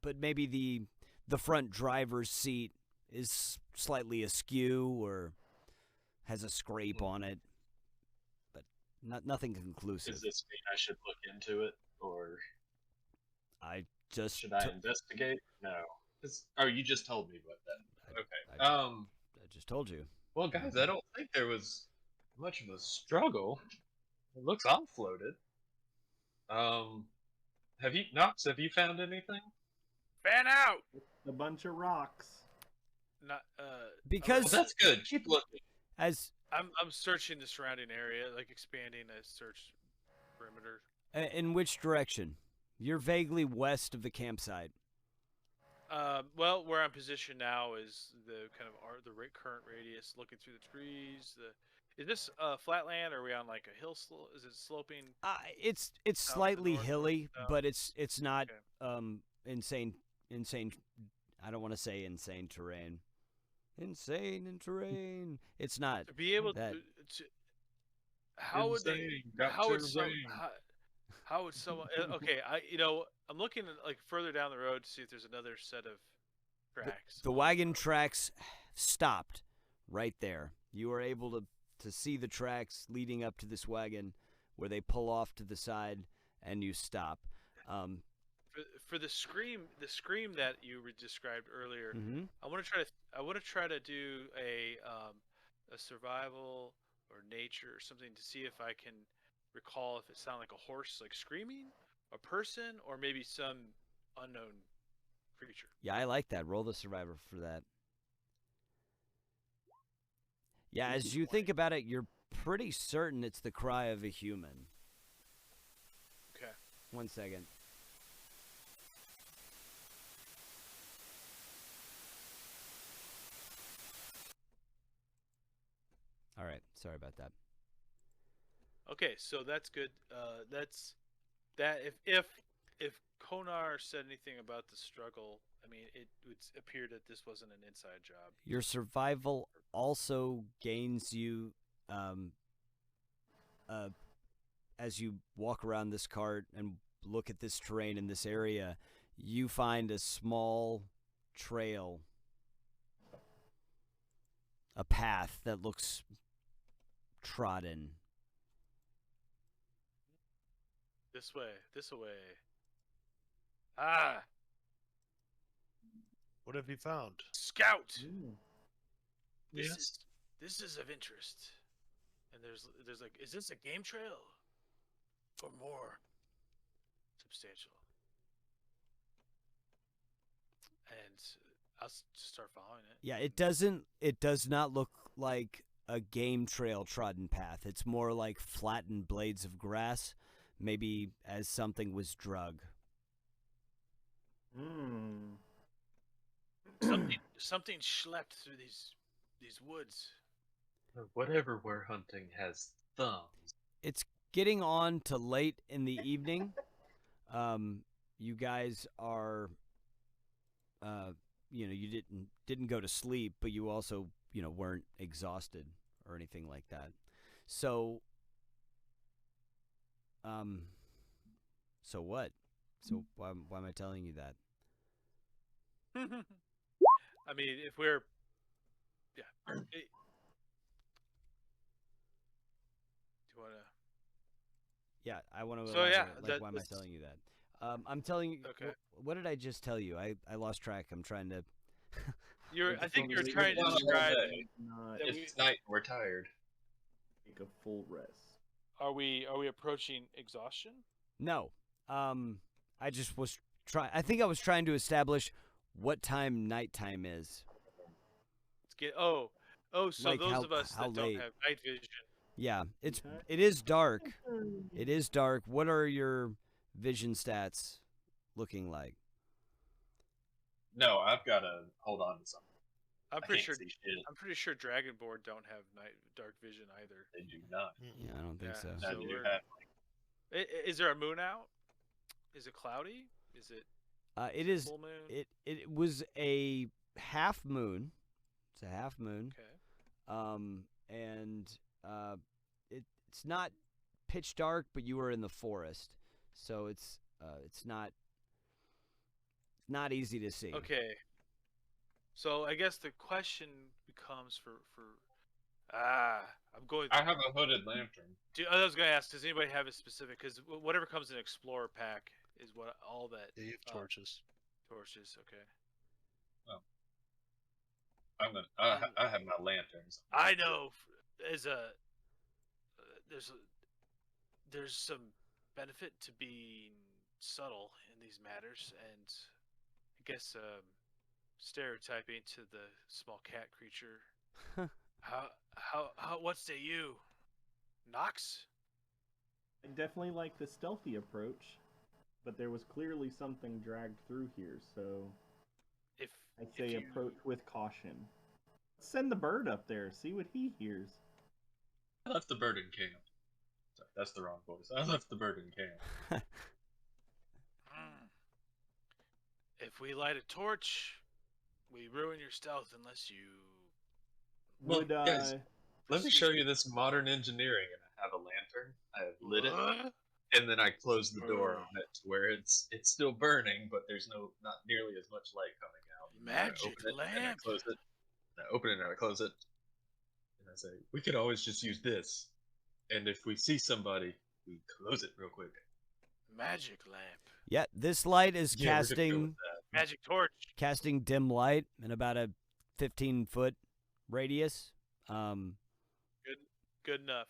But maybe the front driver's seat is slightly askew or has a scrape on it, but nothing conclusive. Does this mean I should look into it, or I just should I investigate? No. You just told me what that. Okay. I just told you. Well, guys, I don't think there was much of a struggle. It looks offloaded. Knox, have you found anything? Fan out. A bunch of rocks. Not Because Well, that's good. Keep looking. as I'm searching the surrounding area, like expanding a search perimeter. in which direction? You're vaguely west of the campsite. Well, where I'm positioned now is the kind of current radius, looking through the trees. Is this flatland, or are we on like a hill slope? Is it sloping? It's to slightly north, hilly, south? but it's not Okay. insane. I don't want to say insane terrain. Insane in terrain. It's not. To be able that. to how would they? Insane, got How would some? terrain. How would someone? Okay, I'm looking at, like further down the road to see if there's another set of tracks. The wagon tracks stopped right there. You were able to see the tracks leading up to this wagon. where they pull off to the side and you stop. For the scream that you described earlier, Mm-hmm. I want to try to do a survival or nature or something to see if I can recall if it sounded like a horse like screaming, a person, or maybe some unknown creature. Yeah, I like that. Roll the survivor for that. Yeah, as you think about it, you're pretty certain it's the cry of a human. Okay. 1 second. All right, sorry about that. Okay, so that's good. That's that. If Konar said anything about the struggle, I mean, it would appear that this wasn't an inside job. Your survival also gains you, as you walk around this cart and look at this terrain in this area, you find a small trail, a path that looks trodden. This way. This way. Ah, What have you found? scout. Ooh. Yes. This is of interest. And there's like, is this a game trail or more substantial? And I'll start following it. Yeah, it does not look like a game trail trodden path. It's more like flattened blades of grass, maybe as something was drug. Hmm. Something schlepped through these woods. Whatever we're hunting has thumbs. It's getting on to late in the evening. You guys are, you didn't go to sleep, but you also, weren't exhausted or anything like that. So, so what? So why am I telling you that? I mean, if we're, yeah. Do you want to? Yeah, I want to So, yeah, elaborate. Like, why am I telling you that? I'm telling you. Okay. What did I just tell you? I lost track. I'm trying to. I think you're We're trying to not all describe. day. Not that It's night. We're tired. take a full rest. Are we approaching exhaustion? No. I just was trying. I think I was trying to establish what time nighttime is. Let's get. Oh. So Like those of us how that don't late? have night vision. Yeah, Okay. it is dark. It is dark. What are your vision stats looking like? No, I've got to hold on to something. I'm I pretty can't sure. see shit. I'm pretty sure Dragonborn don't have dark vision either. They do not. Yeah, I don't think Yeah, so. so Neither do we're- half. Is there a moon out? Is it cloudy? Is it It is. full moon? It was a half moon. It's a half moon. Okay. And it's not pitch dark, but you were in the forest, so it's not easy to see. Okay. So I guess the question becomes I'm going. I have a hooded lantern. I was gonna ask, does anybody have a specific? Because whatever comes in Explorer pack is what all that Yeah, you have torches. torches. Okay. I have my lanterns. I know. There's some benefit to being subtle in these matters, and I guess stereotyping to the small cat creature. What say you, Nox? I definitely like the stealthy approach, but there was clearly something dragged through here, so If I if say you- approach with caution. Send the bird up there, see what he hears. I left the bird in camp. Sorry, that's the wrong voice. I left the bird in camp. If we light a torch, we ruin your stealth unless you. Well, Would guys, Let me show you this modern engineering. And I have a lantern. I have lit it, What? and then I close the door on it to where it's still burning, but there's not nearly as much light coming out. And I Magic open it, and I lamp. close it. And I open it and I close it, and I say, "We could always just use this. And if we see somebody, we close it real quick. Magic lamp. Yeah, this light is Yeah, we're gonna go casting with that. Magic torch. casting dim light in about a 15-foot radius. Um, Good enough.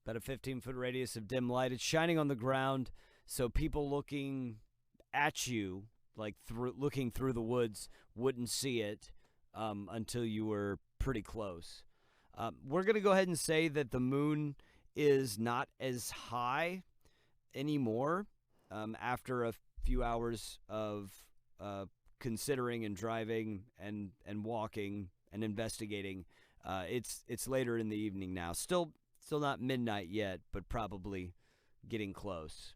about a 15-foot radius of dim light. It's shining on the ground, so people looking at you, like looking through the woods, wouldn't see it until you were pretty close. We're going to go ahead and say that the moon is not as high anymore after a few hours of considering and driving and walking and investigating. It's later in the evening now. Still not midnight yet, but probably getting close.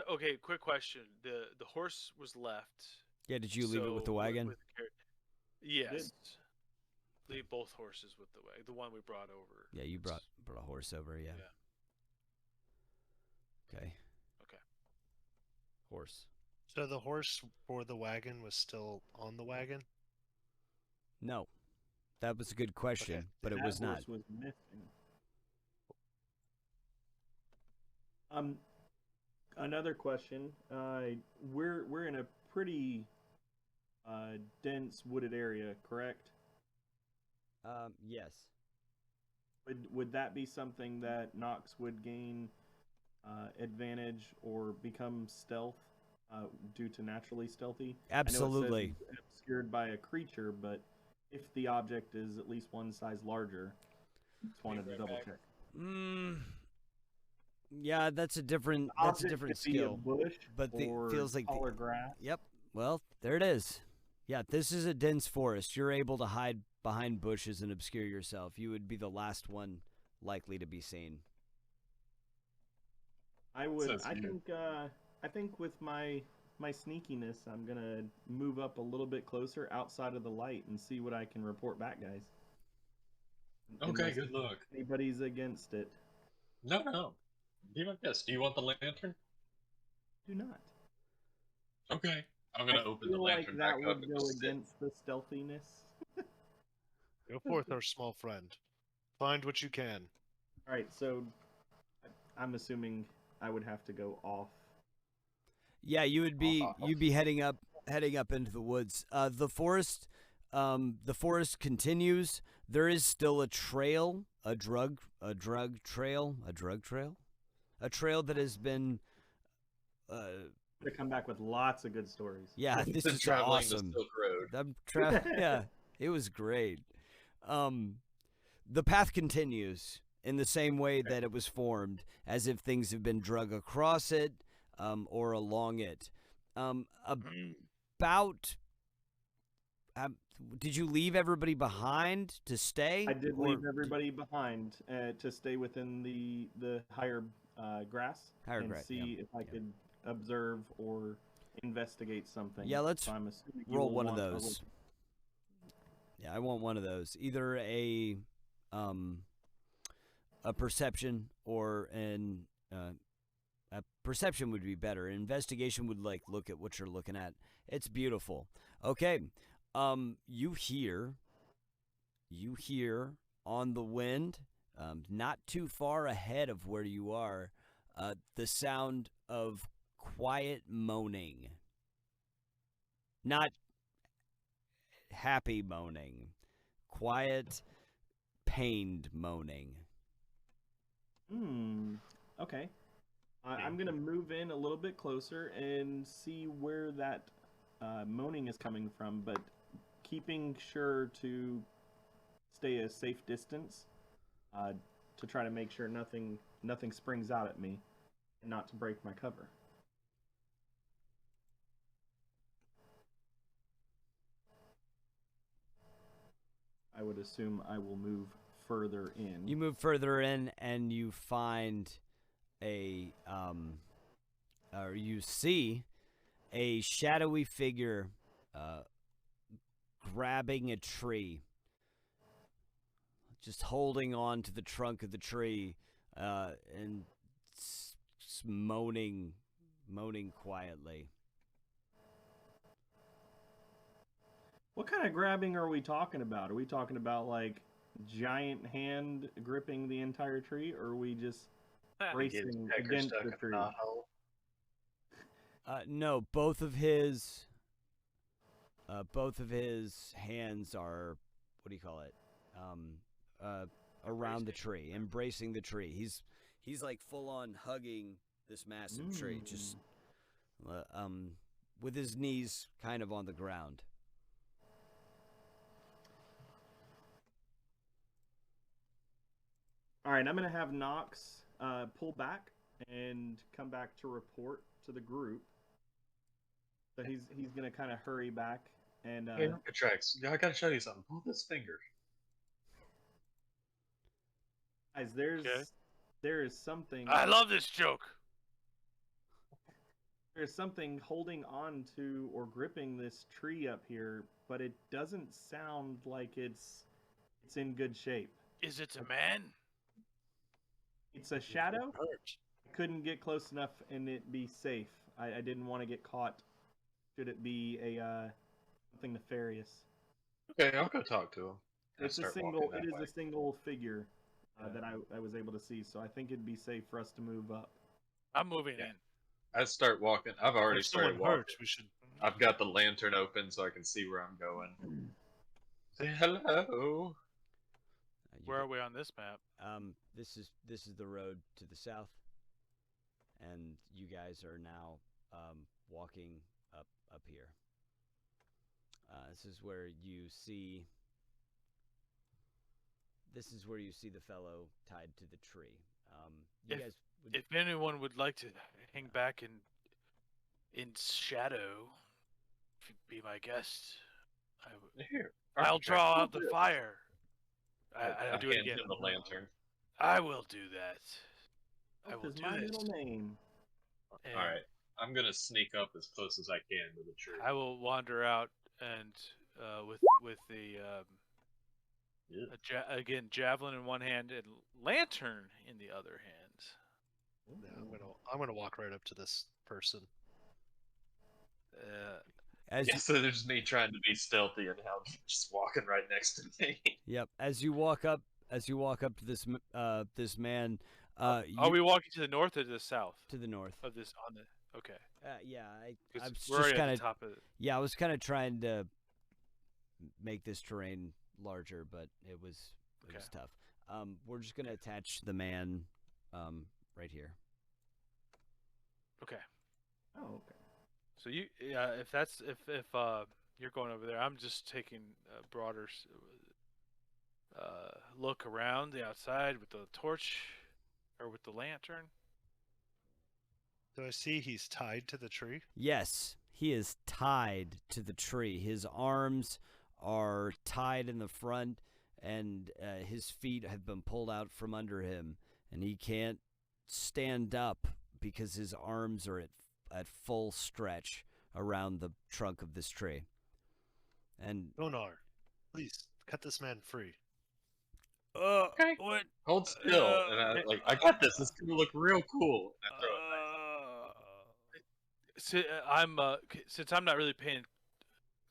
Okay? Quick question. The horse was left. Yeah, did you leave it with the wagon? Yes. Leave both horses with the wagon. The one we brought over. Yeah, you brought a horse over, yeah. Okay. Okay. Horse. So the horse for the wagon was still on the wagon? No. That was a good question, but it was not. That horse was missing. Another question. We're in a pretty dense wooded area, correct? Yes. Would that be something that Nox would gain advantage or become stealth due to naturally stealthy? Absolutely. I know it says it's obscured by a creature, but if the object is at least one size larger, just wanted to double check. Yeah, that's a different Could skill. be a bush but or feels like taller grass. Yep. Well, there it is. Yeah, this is a dense forest. You're able to hide behind bushes and obscure yourself. You would be the last one likely to be seen. I would. Sounds I good. think. I think with my sneakiness, I'm gonna move up a little bit closer outside of the light and see what I can report back, guys. Okay, Unless good luck. anybody's against it, No. Be my guest. Do you want the lantern? do not. Okay. I'm gonna I open the feel lantern like that back up would and go just sit. against the stealthiness. Go forth, our small friend. Find what you can. All right, so I'm assuming I would have to go off. Yeah, you'd be heading up into the woods. The forest continues. There is still a trail, a drug trail that has been To come back with lots of good stories. yeah, this Been is traveling awesome. the Silk Road. Yeah, it was great. The path continues in the same way that it was formed, as if things have been drug across it or along it. About did you leave everybody behind to stay? I did leave everybody behind to stay within the higher grass and see if I could observe or investigate something. Yeah, let's so I'm assuming you roll will one of want a those. Yeah, I want one of those. Either a perception or a perception would be better. An investigation would look at what you're looking at. It's beautiful. Okay. You hear on the wind, not too far ahead of where you are, the sound of quiet moaning. Not happy moaning. Quiet, pained moaning. Okay. I'm going to move in a little bit closer and see where that moaning is coming from, but keeping sure to stay a safe distance to try to make sure nothing springs out at me and not to break my cover. I would assume I will move further in. You move further in and you find or you see a shadowy figure grabbing a tree, just holding on to the trunk of the tree and moaning quietly. What kind of grabbing are we talking about? Are we talking about like giant hand gripping the entire tree, or are we just racing Pecker against stuck the in tree. the knothole. No, both of his hands are, what do you call it? Around the tree, embracing the tree. He's like full on hugging this massive tree, just with his knees kind of on the ground. All right, I'm going to have Knox pull back and come back to report to the group. So he's going to kind of hurry back and Hey, Arcatrax, I gotta show you something. Pull this finger. guys, Okay. there is something. I love this joke. There's something holding on to or gripping this tree up here, but it doesn't sound like it's in good shape. Is it a man? It's a shadow. Hurt. I couldn't get close enough and it be safe. I didn't want to get caught. Should it be a something nefarious? Okay, I'll go talk to him. It's a single. It is a single figure that I was able to see. So I think it'd be safe for us to move up. I'm moving Yeah. in. I start walking. I've already If someone started walking. hurts, we should. I've got the lantern open so I can see where I'm going. Say hello. Where are we on this map? This is the road to the south, and you guys are now walking up here. This is where you see. This is where you see the fellow tied to the tree. You guys. If anyone would like to hang back in shadow, be my guest. Here. I'll Arcatrax, draw do out the this. fire. I I'll do it hand again. him the lantern. I will do that. I will Is do my this. middle name. And All right. I'm gonna sneak up as close as I can to the tree. I will wander out and with the again javelin in one hand and lantern in the other hand. Yeah, I'm gonna walk right up to this person. As Yeah, so there's me trying to be stealthy and how just walking right next to me. Yep. As you walk up to this this man, Are we walking to the north or to the south to the north? of this on the? Okay. Yeah, I 'Cause was we're just already kind at of the top of it. yeah, I was kind of trying to make this terrain larger, but it was tough. We're just gonna attach the man, right here. Okay. Oh, okay. So you, if you're going over there, I'm just taking a broader look around the outside with the torch or with the lantern. Do I see he's tied to the tree? Yes, he is tied to the tree. His arms are tied in the front, and his feet have been pulled out from under him, and he can't stand up because his arms are at full stretch around the trunk of this tree. And Donar, please cut this man free. Okay. What? Hold still, and I got this. It's gonna look real cool. And I throw it back. Since I'm not really paying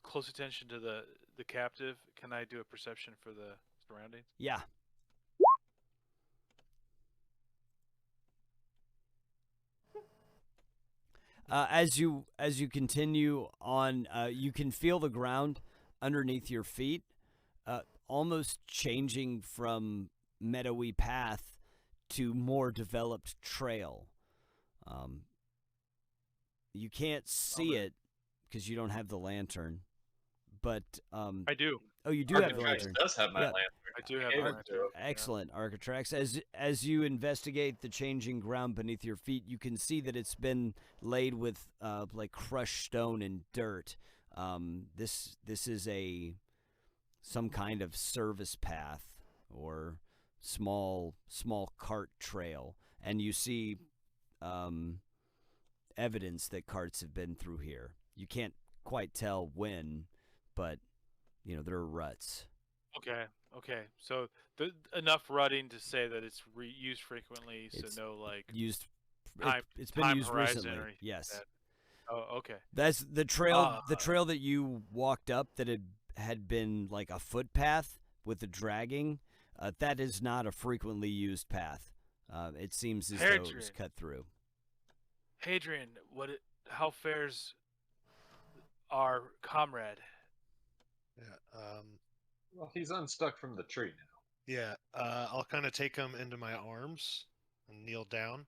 close attention to the captive, can I do a perception for the surroundings? yeah. As you continue on, you can feel the ground underneath your feet, almost changing from meadowy path to more developed trail. You can't see it because you don't have the lantern, but I do. oh, you do have the Arcatrax lantern. does have my Yeah. lantern. I do have gave a it to lantern. him. Excellent, Arcatrax. As you investigate the changing ground beneath your feet, you can see that it's been laid with like crushed stone and dirt. This is some kind of service path or small cart trail, and you see evidence that carts have been through here. You can't quite tell when, but there are ruts. Okay. So enough rutting to say that it's used frequently, so It's no like Used. time- It's been time used horizon recently. or anything like Yes. that. Oh, okay. That's the trail. The Ah. trail that you walked up that had been like a footpath with the dragging. That is not a frequently used path. It seems as though it was Hadrian. cut through. Hadrian, how fares our comrade? Yeah. Well, he's unstuck from the tree now. Yeah. I'll kind of take him into my arms and kneel down.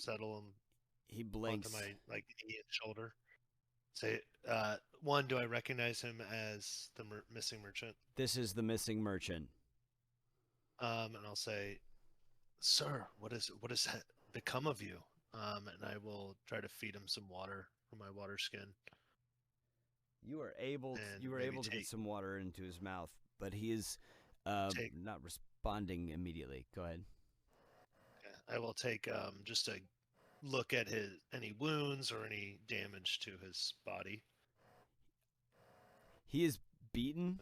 Settle him He blinks. onto my knee and shoulder. Say, one, do I recognize him as the missing merchant? This is the missing merchant. And I'll say, sir, what has become of you? And I will try to feed him some water from my water skin. You were able to get some water into his mouth, but he is not responding immediately. Go ahead. I will take just a look at any wounds or any damage to his body. He is beaten.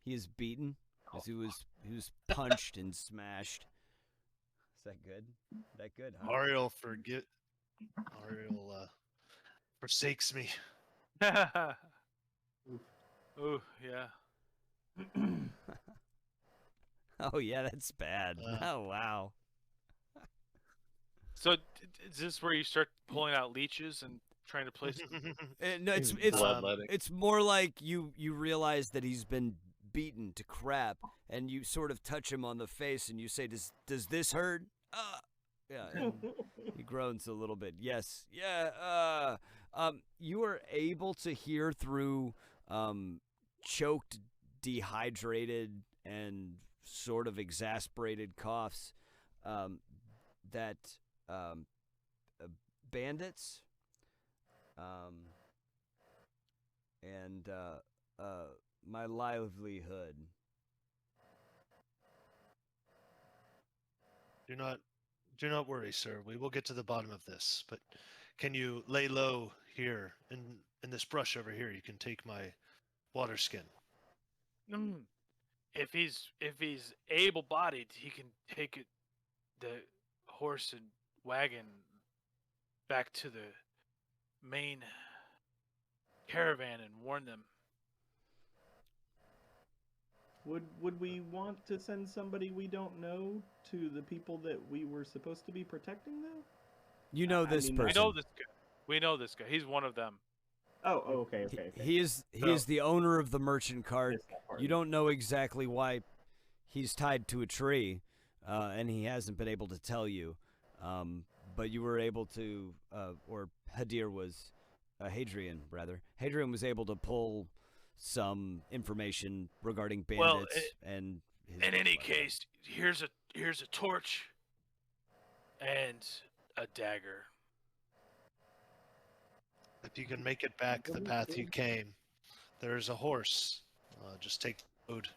He is beaten because he was punched and smashed. Is that good? That good? Huh? Ariel forsakes me. Ooh, yeah. Oh yeah, that's bad. Oh wow. So is this where you start pulling out leeches and trying to place them? No, it's more like you realize that he's been beaten to crap, and you sort of touch him on the face, and you say, "Does this hurt?" Yeah. And he groans a little bit. Yes. Yeah. You are able to hear through choked, dehydrated, and sort of exasperated coughs that bandits and my livelihood. Do not worry, sir. We will get to the bottom of this. But can you lay low here in this brush over here? You can take my water skin. If he's able-bodied, he can take the horse and wagon back to the main caravan and warn them. Would we want to send somebody we don't know to the people that we were supposed to be protecting, though? You know this person. We know this guy. We know this guy. He's one of them. Oh, okay. He is the owner of the merchant cart. You don't know exactly why he's tied to a tree, and he hasn't been able to tell you. But you were able to, or Hadrian was able to pull some information regarding bandits and. In any case, here's a torch and a dagger. If you can make it back the path you came, there is a horse. Just take the road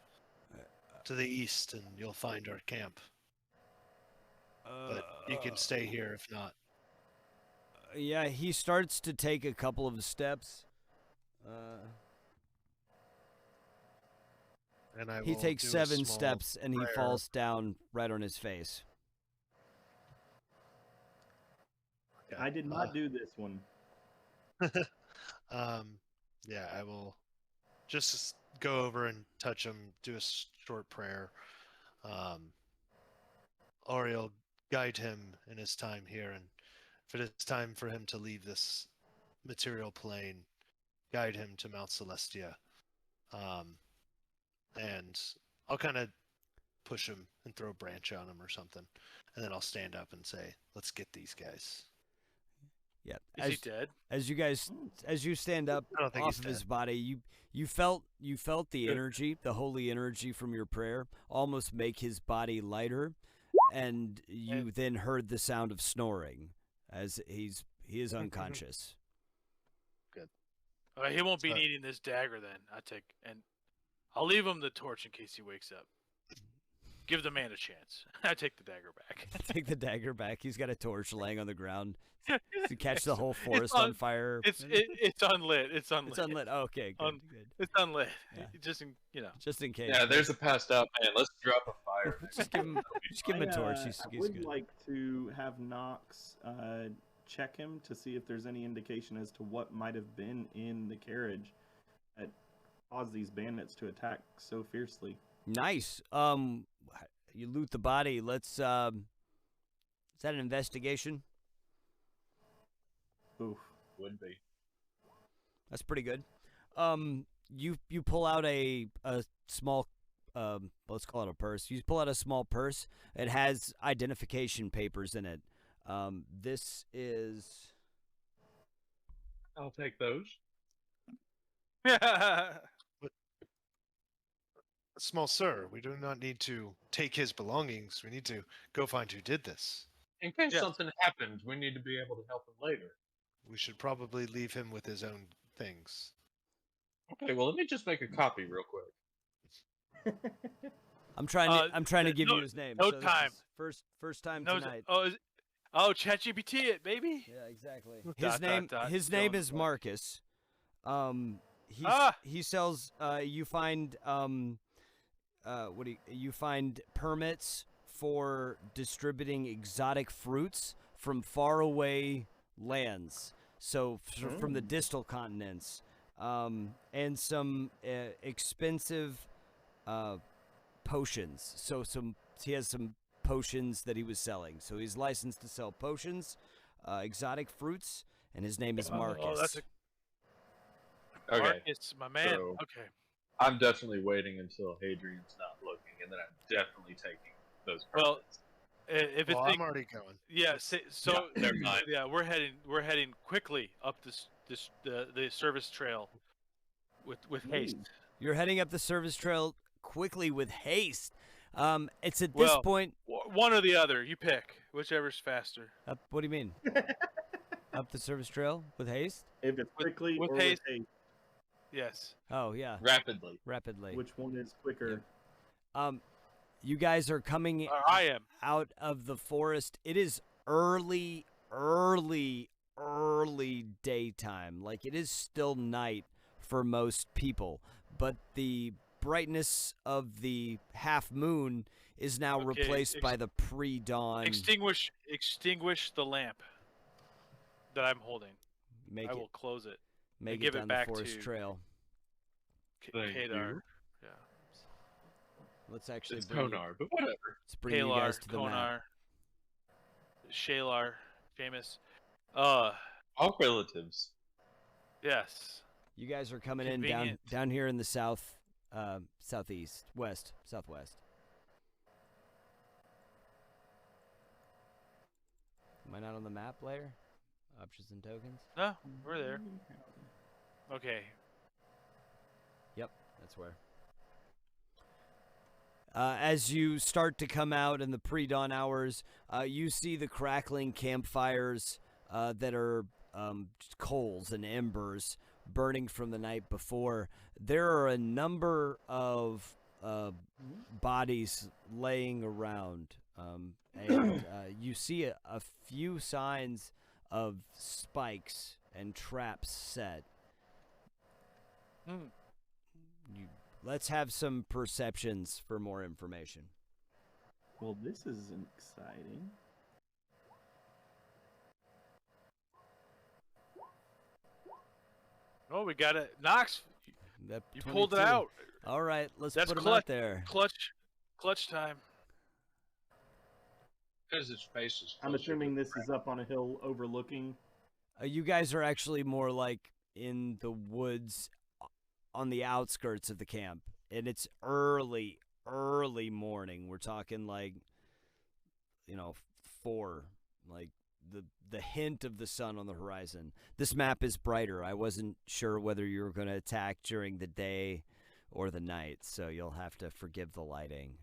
to the east, and you'll find our camp. But you can stay here if not. Yeah, he starts to take a couple of steps. And he takes 7 steps, and he falls down right on his face. I did not do this one. Yeah, I will just go over and touch him, do a short prayer. Ariel, guide him in his time here, and if it is time for him to leave this material plane, guide him to Mount Celestia. And I'll kind of push him and throw a branch on him or something, and then I'll stand up and say, "Let's get these guys." Yeah. Is he dead? As you stand up off of his body, you felt the energy, the holy energy from your prayer, almost make his body lighter, and you then heard the sound of snoring as he is unconscious. Good. He won't be needing this dagger then. I'll leave him the torch in case he wakes up. Give the man a chance. I take the dagger back. Take the dagger back. He's got a torch laying on the ground to catch the whole forest on fire. It's unlit. It's unlit. It's unlit. Oh, okay, good. It's unlit. Yeah. Just in case. Yeah, there's a passed out man. Let's drop a fire. Just give him a torch. He's would good. like to have Knox check him to see if there's any indication as to what might have been in the carriage that caused these bandits to attack so fiercely. Nice. You loot the body. Let's Is that an investigation? Oof. Would be. That's pretty good. You pull out a small, let's call it a purse. You pull out a small purse. It has identification papers in it. This is. I'll take those. Small sir, we do not need to take his belongings. We need to go find who did this. In case Yes. something happens, we need to be able to help him later. We should probably leave him with his own things. Okay, well, let me just make a copy real quick. I'm trying to give you his name. no so this time. is First time No, tonight. ChatGPT it, baby. Yeah, exactly. Dot, His fill name in the is blank. Marcus. He sells. You find you find permits for distributing exotic fruits from faraway lands. So from the distal continents, and some expensive potions. So he has some potions that he was selling. So he's licensed to sell potions, exotic fruits, and his name is Marcus. Oh, that's Okay, Marcus, my man. so- Okay. I'm definitely waiting until Hadrian's not looking, and then I'm definitely taking those Well, permits. If Well, it's I'm already going. yeah, so Yeah, never mind. yeah, we're heading quickly up the service trail with haste. You're heading up the service trail quickly with haste. It's at this Well, point. One or the other, you pick, whichever's faster. What do you mean? Up the service trail with haste? If it's quickly with or haste. with haste, Yes. Oh yeah, Rapidly. rapidly. which one is quicker? You guys are coming I am. out of the forest. It is early daytime. Like it is still night for most people, but the brightness of the half moon is now Okay, replaced by the pre-dawn. Extinguish the lamp that I'm holding. Make I it will close it. make it give it down back the forest to- trail. Thank Kadar. you. Yeah. Let's actually It's bring you, Konar, but whatever. let's bring you guys to the map. Konar, Shalar, Seamus. All relatives. Yes. You guys are coming in Convenient. down here in the southeast, southwest. Am I not on the map layer? Options and tokens? No, we're there. Okay. Yep, that's where. As you start to come out in the pre-dawn hours, you see the crackling campfires that are just coals and embers burning from the night before. There are a number of bodies laying around, and you see a few signs of spikes and traps set. Let's have some perceptions for more information. Well, this is exciting. Oh, we got it. Knox, That you pulled it 22. out. All right, let's That's put them clutch. out there. Clutch time. Because his face is I'm closer assuming to this is up on a hill overlooking. You guys are actually more like in the woods on the outskirts of the camp, and it's early morning. We're talking like, 4, like the hint of the sun on the horizon. This map is brighter. I wasn't sure whether you were going to attack during the day or the night, so you'll have to forgive the lighting.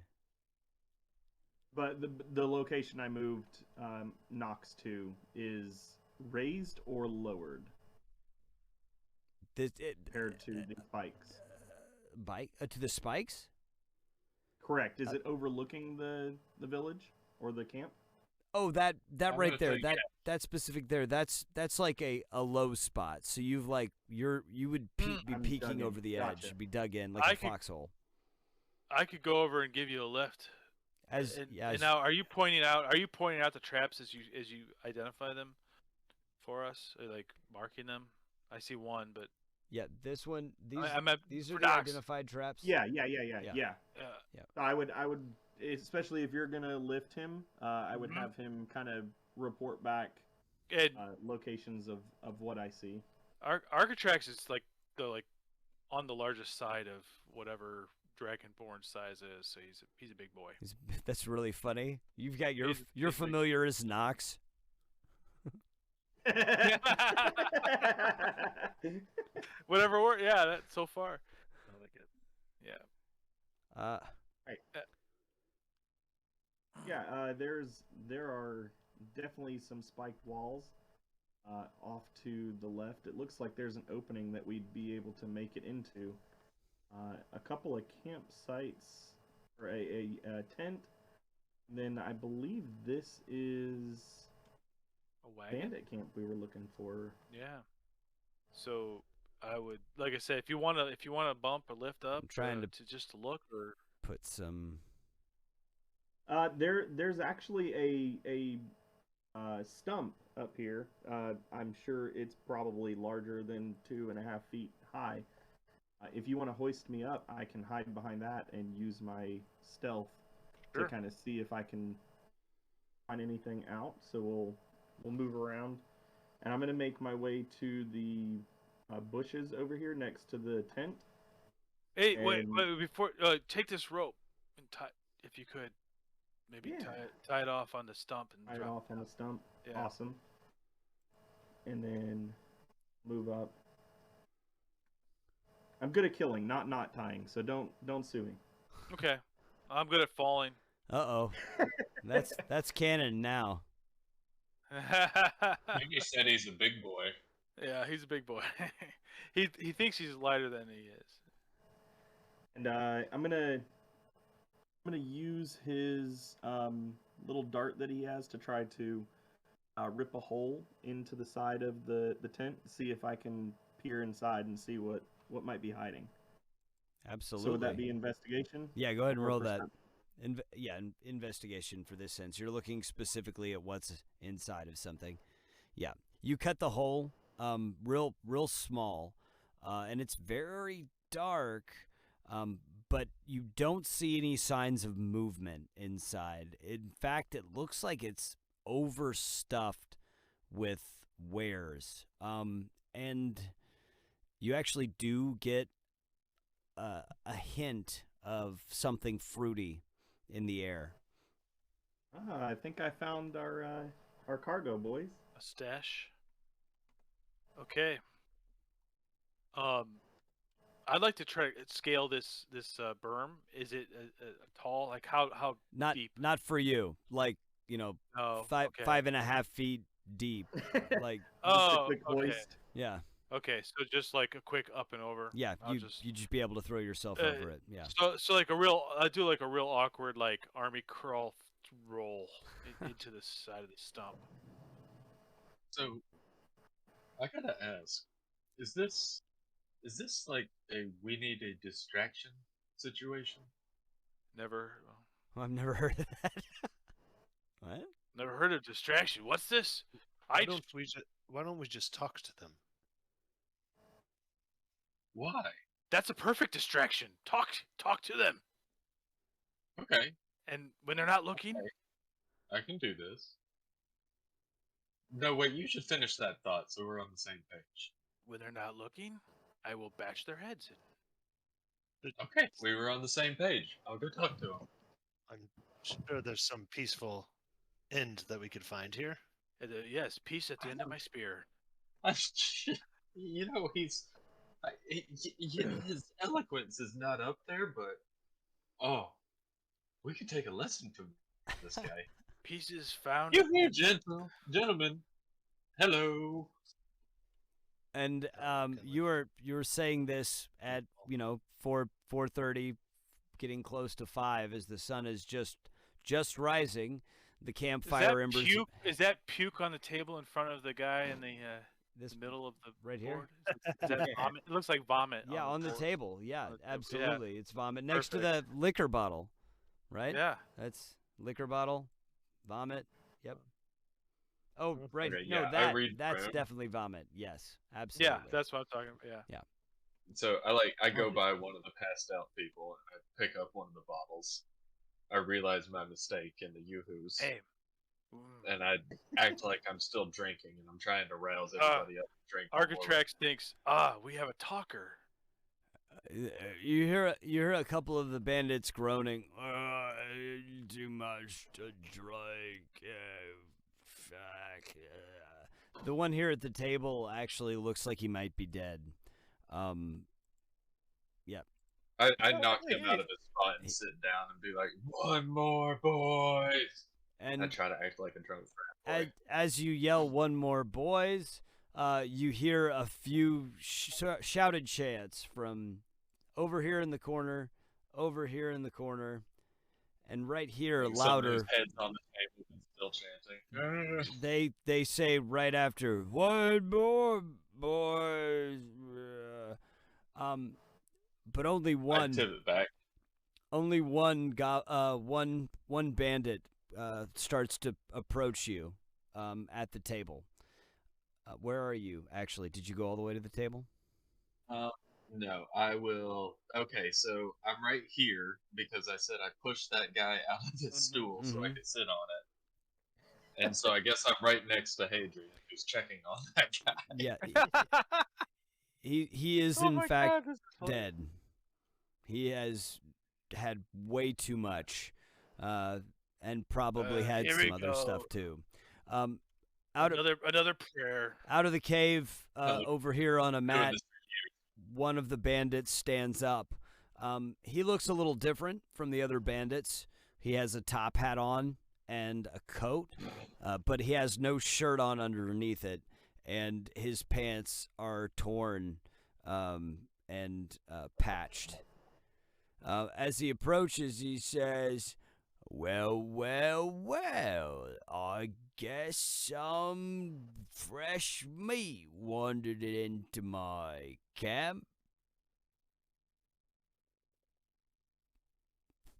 But the location I moved Nox to is raised or lowered compared to the spikes. To the spikes? Correct. Is it overlooking the village or the camp? Oh, that I'm right gonna there. say That specific there. That's like a low spot. So you would be I'm peeking dug in. over the Gotcha. edge. You'd be dug in like I a could- foxhole. I could go over and give you a lift. As And now, are you pointing out the traps as you identify them for us, or like marking them? I see one, but yeah, this one. These I'm at these are for the Knox. identified traps. Yeah. Yeah. Yeah. I would especially if you're gonna lift him, I would Mhm. have him kind of report back And locations of what I see. Architrax is like on the largest side of whatever Dragonborn size is, so he's a big boy. That's really funny. You've got He's your big. familiar as Nox. Whatever word, yeah, that's so far. I like it. Yeah. Right. Uh, Yeah, there are definitely some spiked walls off to the left. It looks like there's an opening that we'd be able to make it into. A couple of campsites, or a tent. Then I believe this is A wagon. bandit camp we were looking for. Yeah. So I would, like I said, if you wanna bump or lift up, I'm trying to just to look or put some. There's actually a stump up here. I'm sure it's probably larger than 2.5 feet high. If you want to hoist me up, I can hide behind that and use my stealth Sure. to kind of see if I can find anything out. So we'll move around, and I'm gonna make my way to the bushes over here next to the tent. Hey, wait, And- before take this rope and tie, if you could, maybe Yeah. tie it off on the stump and Tie it drop off on the stump. Yeah. Awesome. And then move up. I'm good at killing, not tying, so don't sue me. Okay, I'm good at falling. Uh-oh. That's canon now. I think he said he's a big boy. Yeah, he's a big boy. he thinks he's lighter than he is. And I'm gonna use his little dart that he has to try to rip a hole into the side of the tent, see if I can peer inside and see what might be hiding. Absolutely. So would that be investigation? Yeah, go ahead and or roll that. perception? Investigation for this sense. You're looking specifically at what's inside of something. Yeah, you cut the hole, real small, and it's very dark, but you don't see any signs of movement inside. In fact, it looks like it's overstuffed with wares, and you actually do get a hint of something fruity in the air. I think I found our cargo, boys. A stash. Okay. I'd like to try to scale this berm. Is it a tall? Like how Not deep? not for you. Like, Oh, five okay. 5.5 feet deep. Like, Just a Oh, quick okay. hoist. yeah, Okay, so just like a quick up and over. yeah. I'll You just you just be able to throw yourself over it. Yeah. so like I do like a real awkward like army crawl roll into the side of the stump. So, I gotta ask, is this like a we need a distraction situation? Never I've never heard of that. What? never heard of distraction. What's this? Why don't we just talk to them? Why? That's a perfect distraction. Talk to them. Okay, And when they're not looking, Okay. I can do this. No, wait, you should finish that thought so we're on the same page. when they're not looking, I will bash their heads in. Okay, we were on the same page. I'll go talk to him. I'm sure there's some peaceful end that we could find here. And, yes, peace at the end of my spear. You know, his eloquence is not up there, but oh, we could take a lesson from this guy. Peace is found. You here, gentlemen. Hello. And you were saying this at 4:30, getting close to 5, as the sun is just rising. The campfire embers. Is that puke on the table in front of the guy in the This middle of the right here? board? Is that vomit? It looks like vomit. Yeah, on the board. table. Yeah, On the table, yeah. absolutely. It's vomit next to the liquor bottle, right? Yeah. That's liquor bottle, vomit. Yep. Oh, right. Okay, No, yeah, I that's read through. definitely vomit. Yes, absolutely. Yeah, that's what I'm talking about. Yeah. So I go by one of the passed out people and I pick up one of the bottles. I realize my mistake in the yoo-hoos. Hey. And I act like I'm still drinking, and I'm trying to rouse everybody up to drink more. Architrax thinks, we have a talker. You hear a couple of the bandits groaning. Too much to drink. Fuck. The one here at the table actually looks like he might be dead. Yeah. I knock him out of his spot and sit down and be like, "One more, boys!" And I try to act like a drunk frat boy. as you yell, "One more, boys!" You hear a few shouted chants from over here in the corner, over here in the corner, and right here, louder. Some heads on the table and still chanting. They say right after, "One more, boys!" But only one. I tip it back. Only one one bandit starts to approach you at the table. Where are you, actually? Did you go all the way to the table? No, I will. Okay, so I'm right here because I said I pushed that guy out of his stool so I could sit on it. And so I guess I'm right next to Hadrian, who's checking on that guy. Yeah. He is in fact dead. He has had way too much, and probably had some other stuff too. Another prayer. Out of the cave, over here on a mat, one of the bandits stands up. He looks a little different from the other bandits. He has a top hat on and a coat, but he has no shirt on underneath it, and his pants are torn and patched. As he approaches, he says, well, I guess some fresh meat wandered into my camp.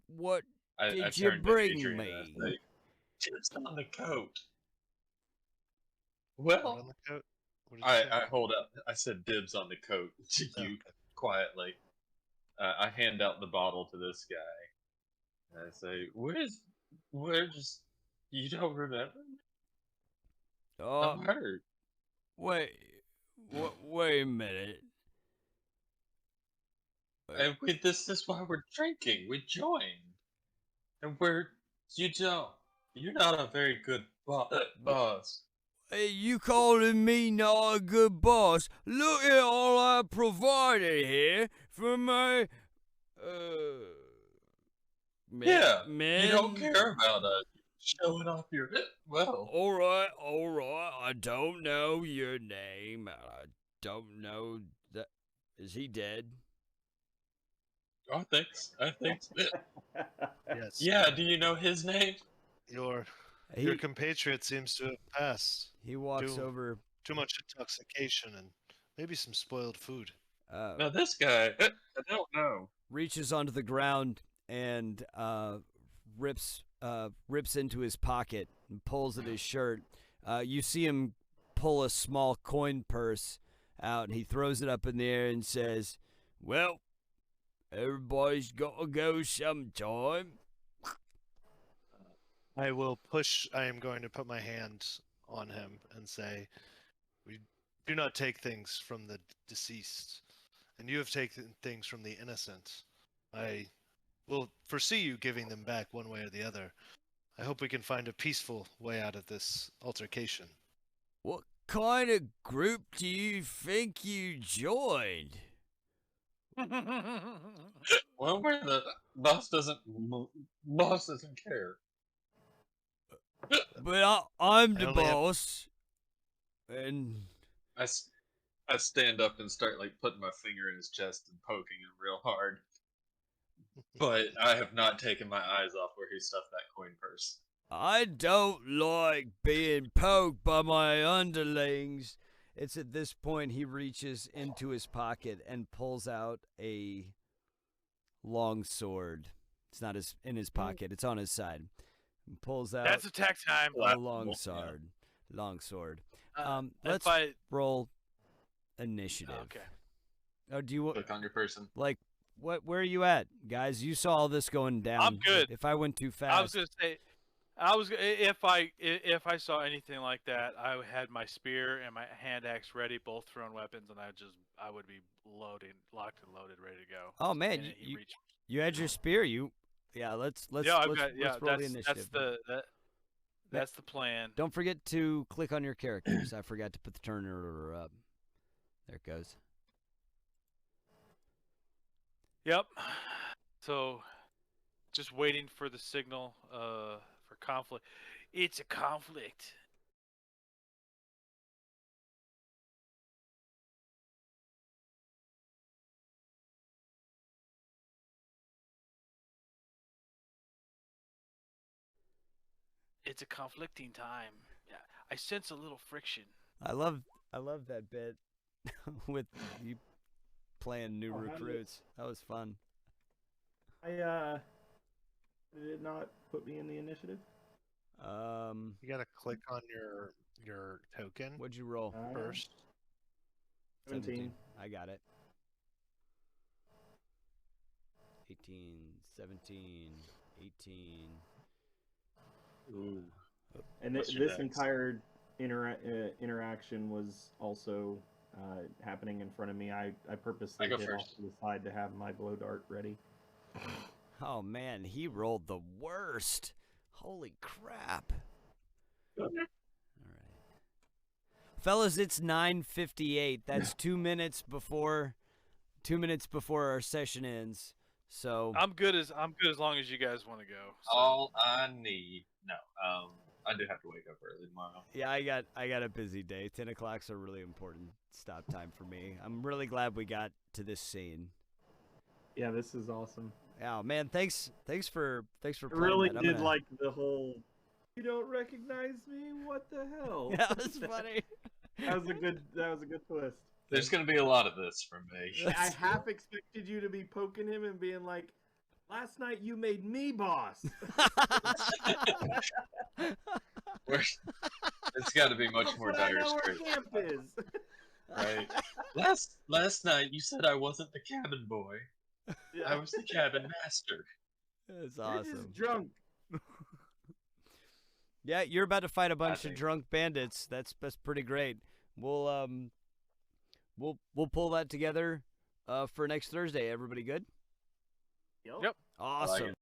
What did you bring me? It's on the coat. Well, on the coat? I hold up. I said dibs on the coat to you quietly. I hand out the bottle to this guy. And I say, where's, you don't remember me? I'm hurt. Wait a minute. And this is why we're drinking. We joined. And you're not a very good boss. Hey, you calling me not a good boss? Look at all I provided here for my, man. You don't care about us showing off your, well. All right. I don't know your name. I don't know that. Is he dead? I think so. Yes. Yeah, do you know his name? Your compatriot seems to have passed. He walks over. Too much intoxication and maybe some spoiled food. Now this guy, I don't know. Reaches onto the ground and rips into his pocket and pulls at his shirt. You see him pull a small coin purse out, and he throws it up in the air and says, well, everybody's got to go sometime. I am going to put my hand on him and say, we do not take things from the deceased, and you have taken things from the innocent. I will foresee you giving them back one way or the other. I hope we can find a peaceful way out of this altercation. What kind of group do you think you joined? Well, we're the boss doesn't care. But I'm the boss, and I stand up and start like putting my finger in his chest and poking him real hard. But I have not taken my eyes off where he stuffed that coin purse. I don't like being poked by my underlings. It's at this point he reaches into his pocket and pulls out a long sword. It's not in his pocket. It's on his side. And pulls out. That's attack time. A long sword. Long sword. Let's roll initiative. Okay. Oh, do you want click on your person? Like where are you at, guys? You saw all this going down. I'm good. If I went too fast, I was gonna say, if I saw anything like that, I had my spear and my hand axe ready, both thrown weapons, and I would be locked and loaded, ready to go. Oh The man, minute he reached. you had your spear. Let's Yeah, roll the initiative. That's the plan. Don't forget to click on your characters. I forgot to put the turn order up. There it goes. Yep. So, just waiting for the signal for conflict. It's a conflict. It's a conflicting time. Yeah, I sense a little friction. I love that bit with you playing new recruits. That was fun. Did it not put me in the initiative? You gotta click on your token What'd you roll? first. 17. I got it. 18, 17, 18. Ooh. And What's your this next? entire interaction was also happening in front of me. I purposely I go hid off first. to the side to have my blow dart ready. Oh man, he rolled the worst. Holy crap. All right. Fellas, it's 9:58. That's 2 minutes before our session ends. So I'm good as long as you guys want to go. So. All I need. No. I do have to wake up early tomorrow. yeah, I got a busy day. 10 o'clock's a really important stop time for me. I'm really glad we got to this scene. Yeah, this is awesome. Oh man, thanks for I playing really that. did like the whole. You don't recognize me? What the hell? Yeah, that was funny. That was a good twist. There's gonna be a lot of this from me. I half expected you to be poking him and being like, "Last night you made me boss." It's got to be much more But I dire know where straits, camp is. right? Last night you said I wasn't the cabin boy. Yeah. I was the cabin master. That's You're awesome. just drunk. Yeah, you're about to fight a bunch of think- drunk bandits. That's pretty great. We'll pull that together for next Thursday. Everybody good? Yep. Yep. Awesome. it.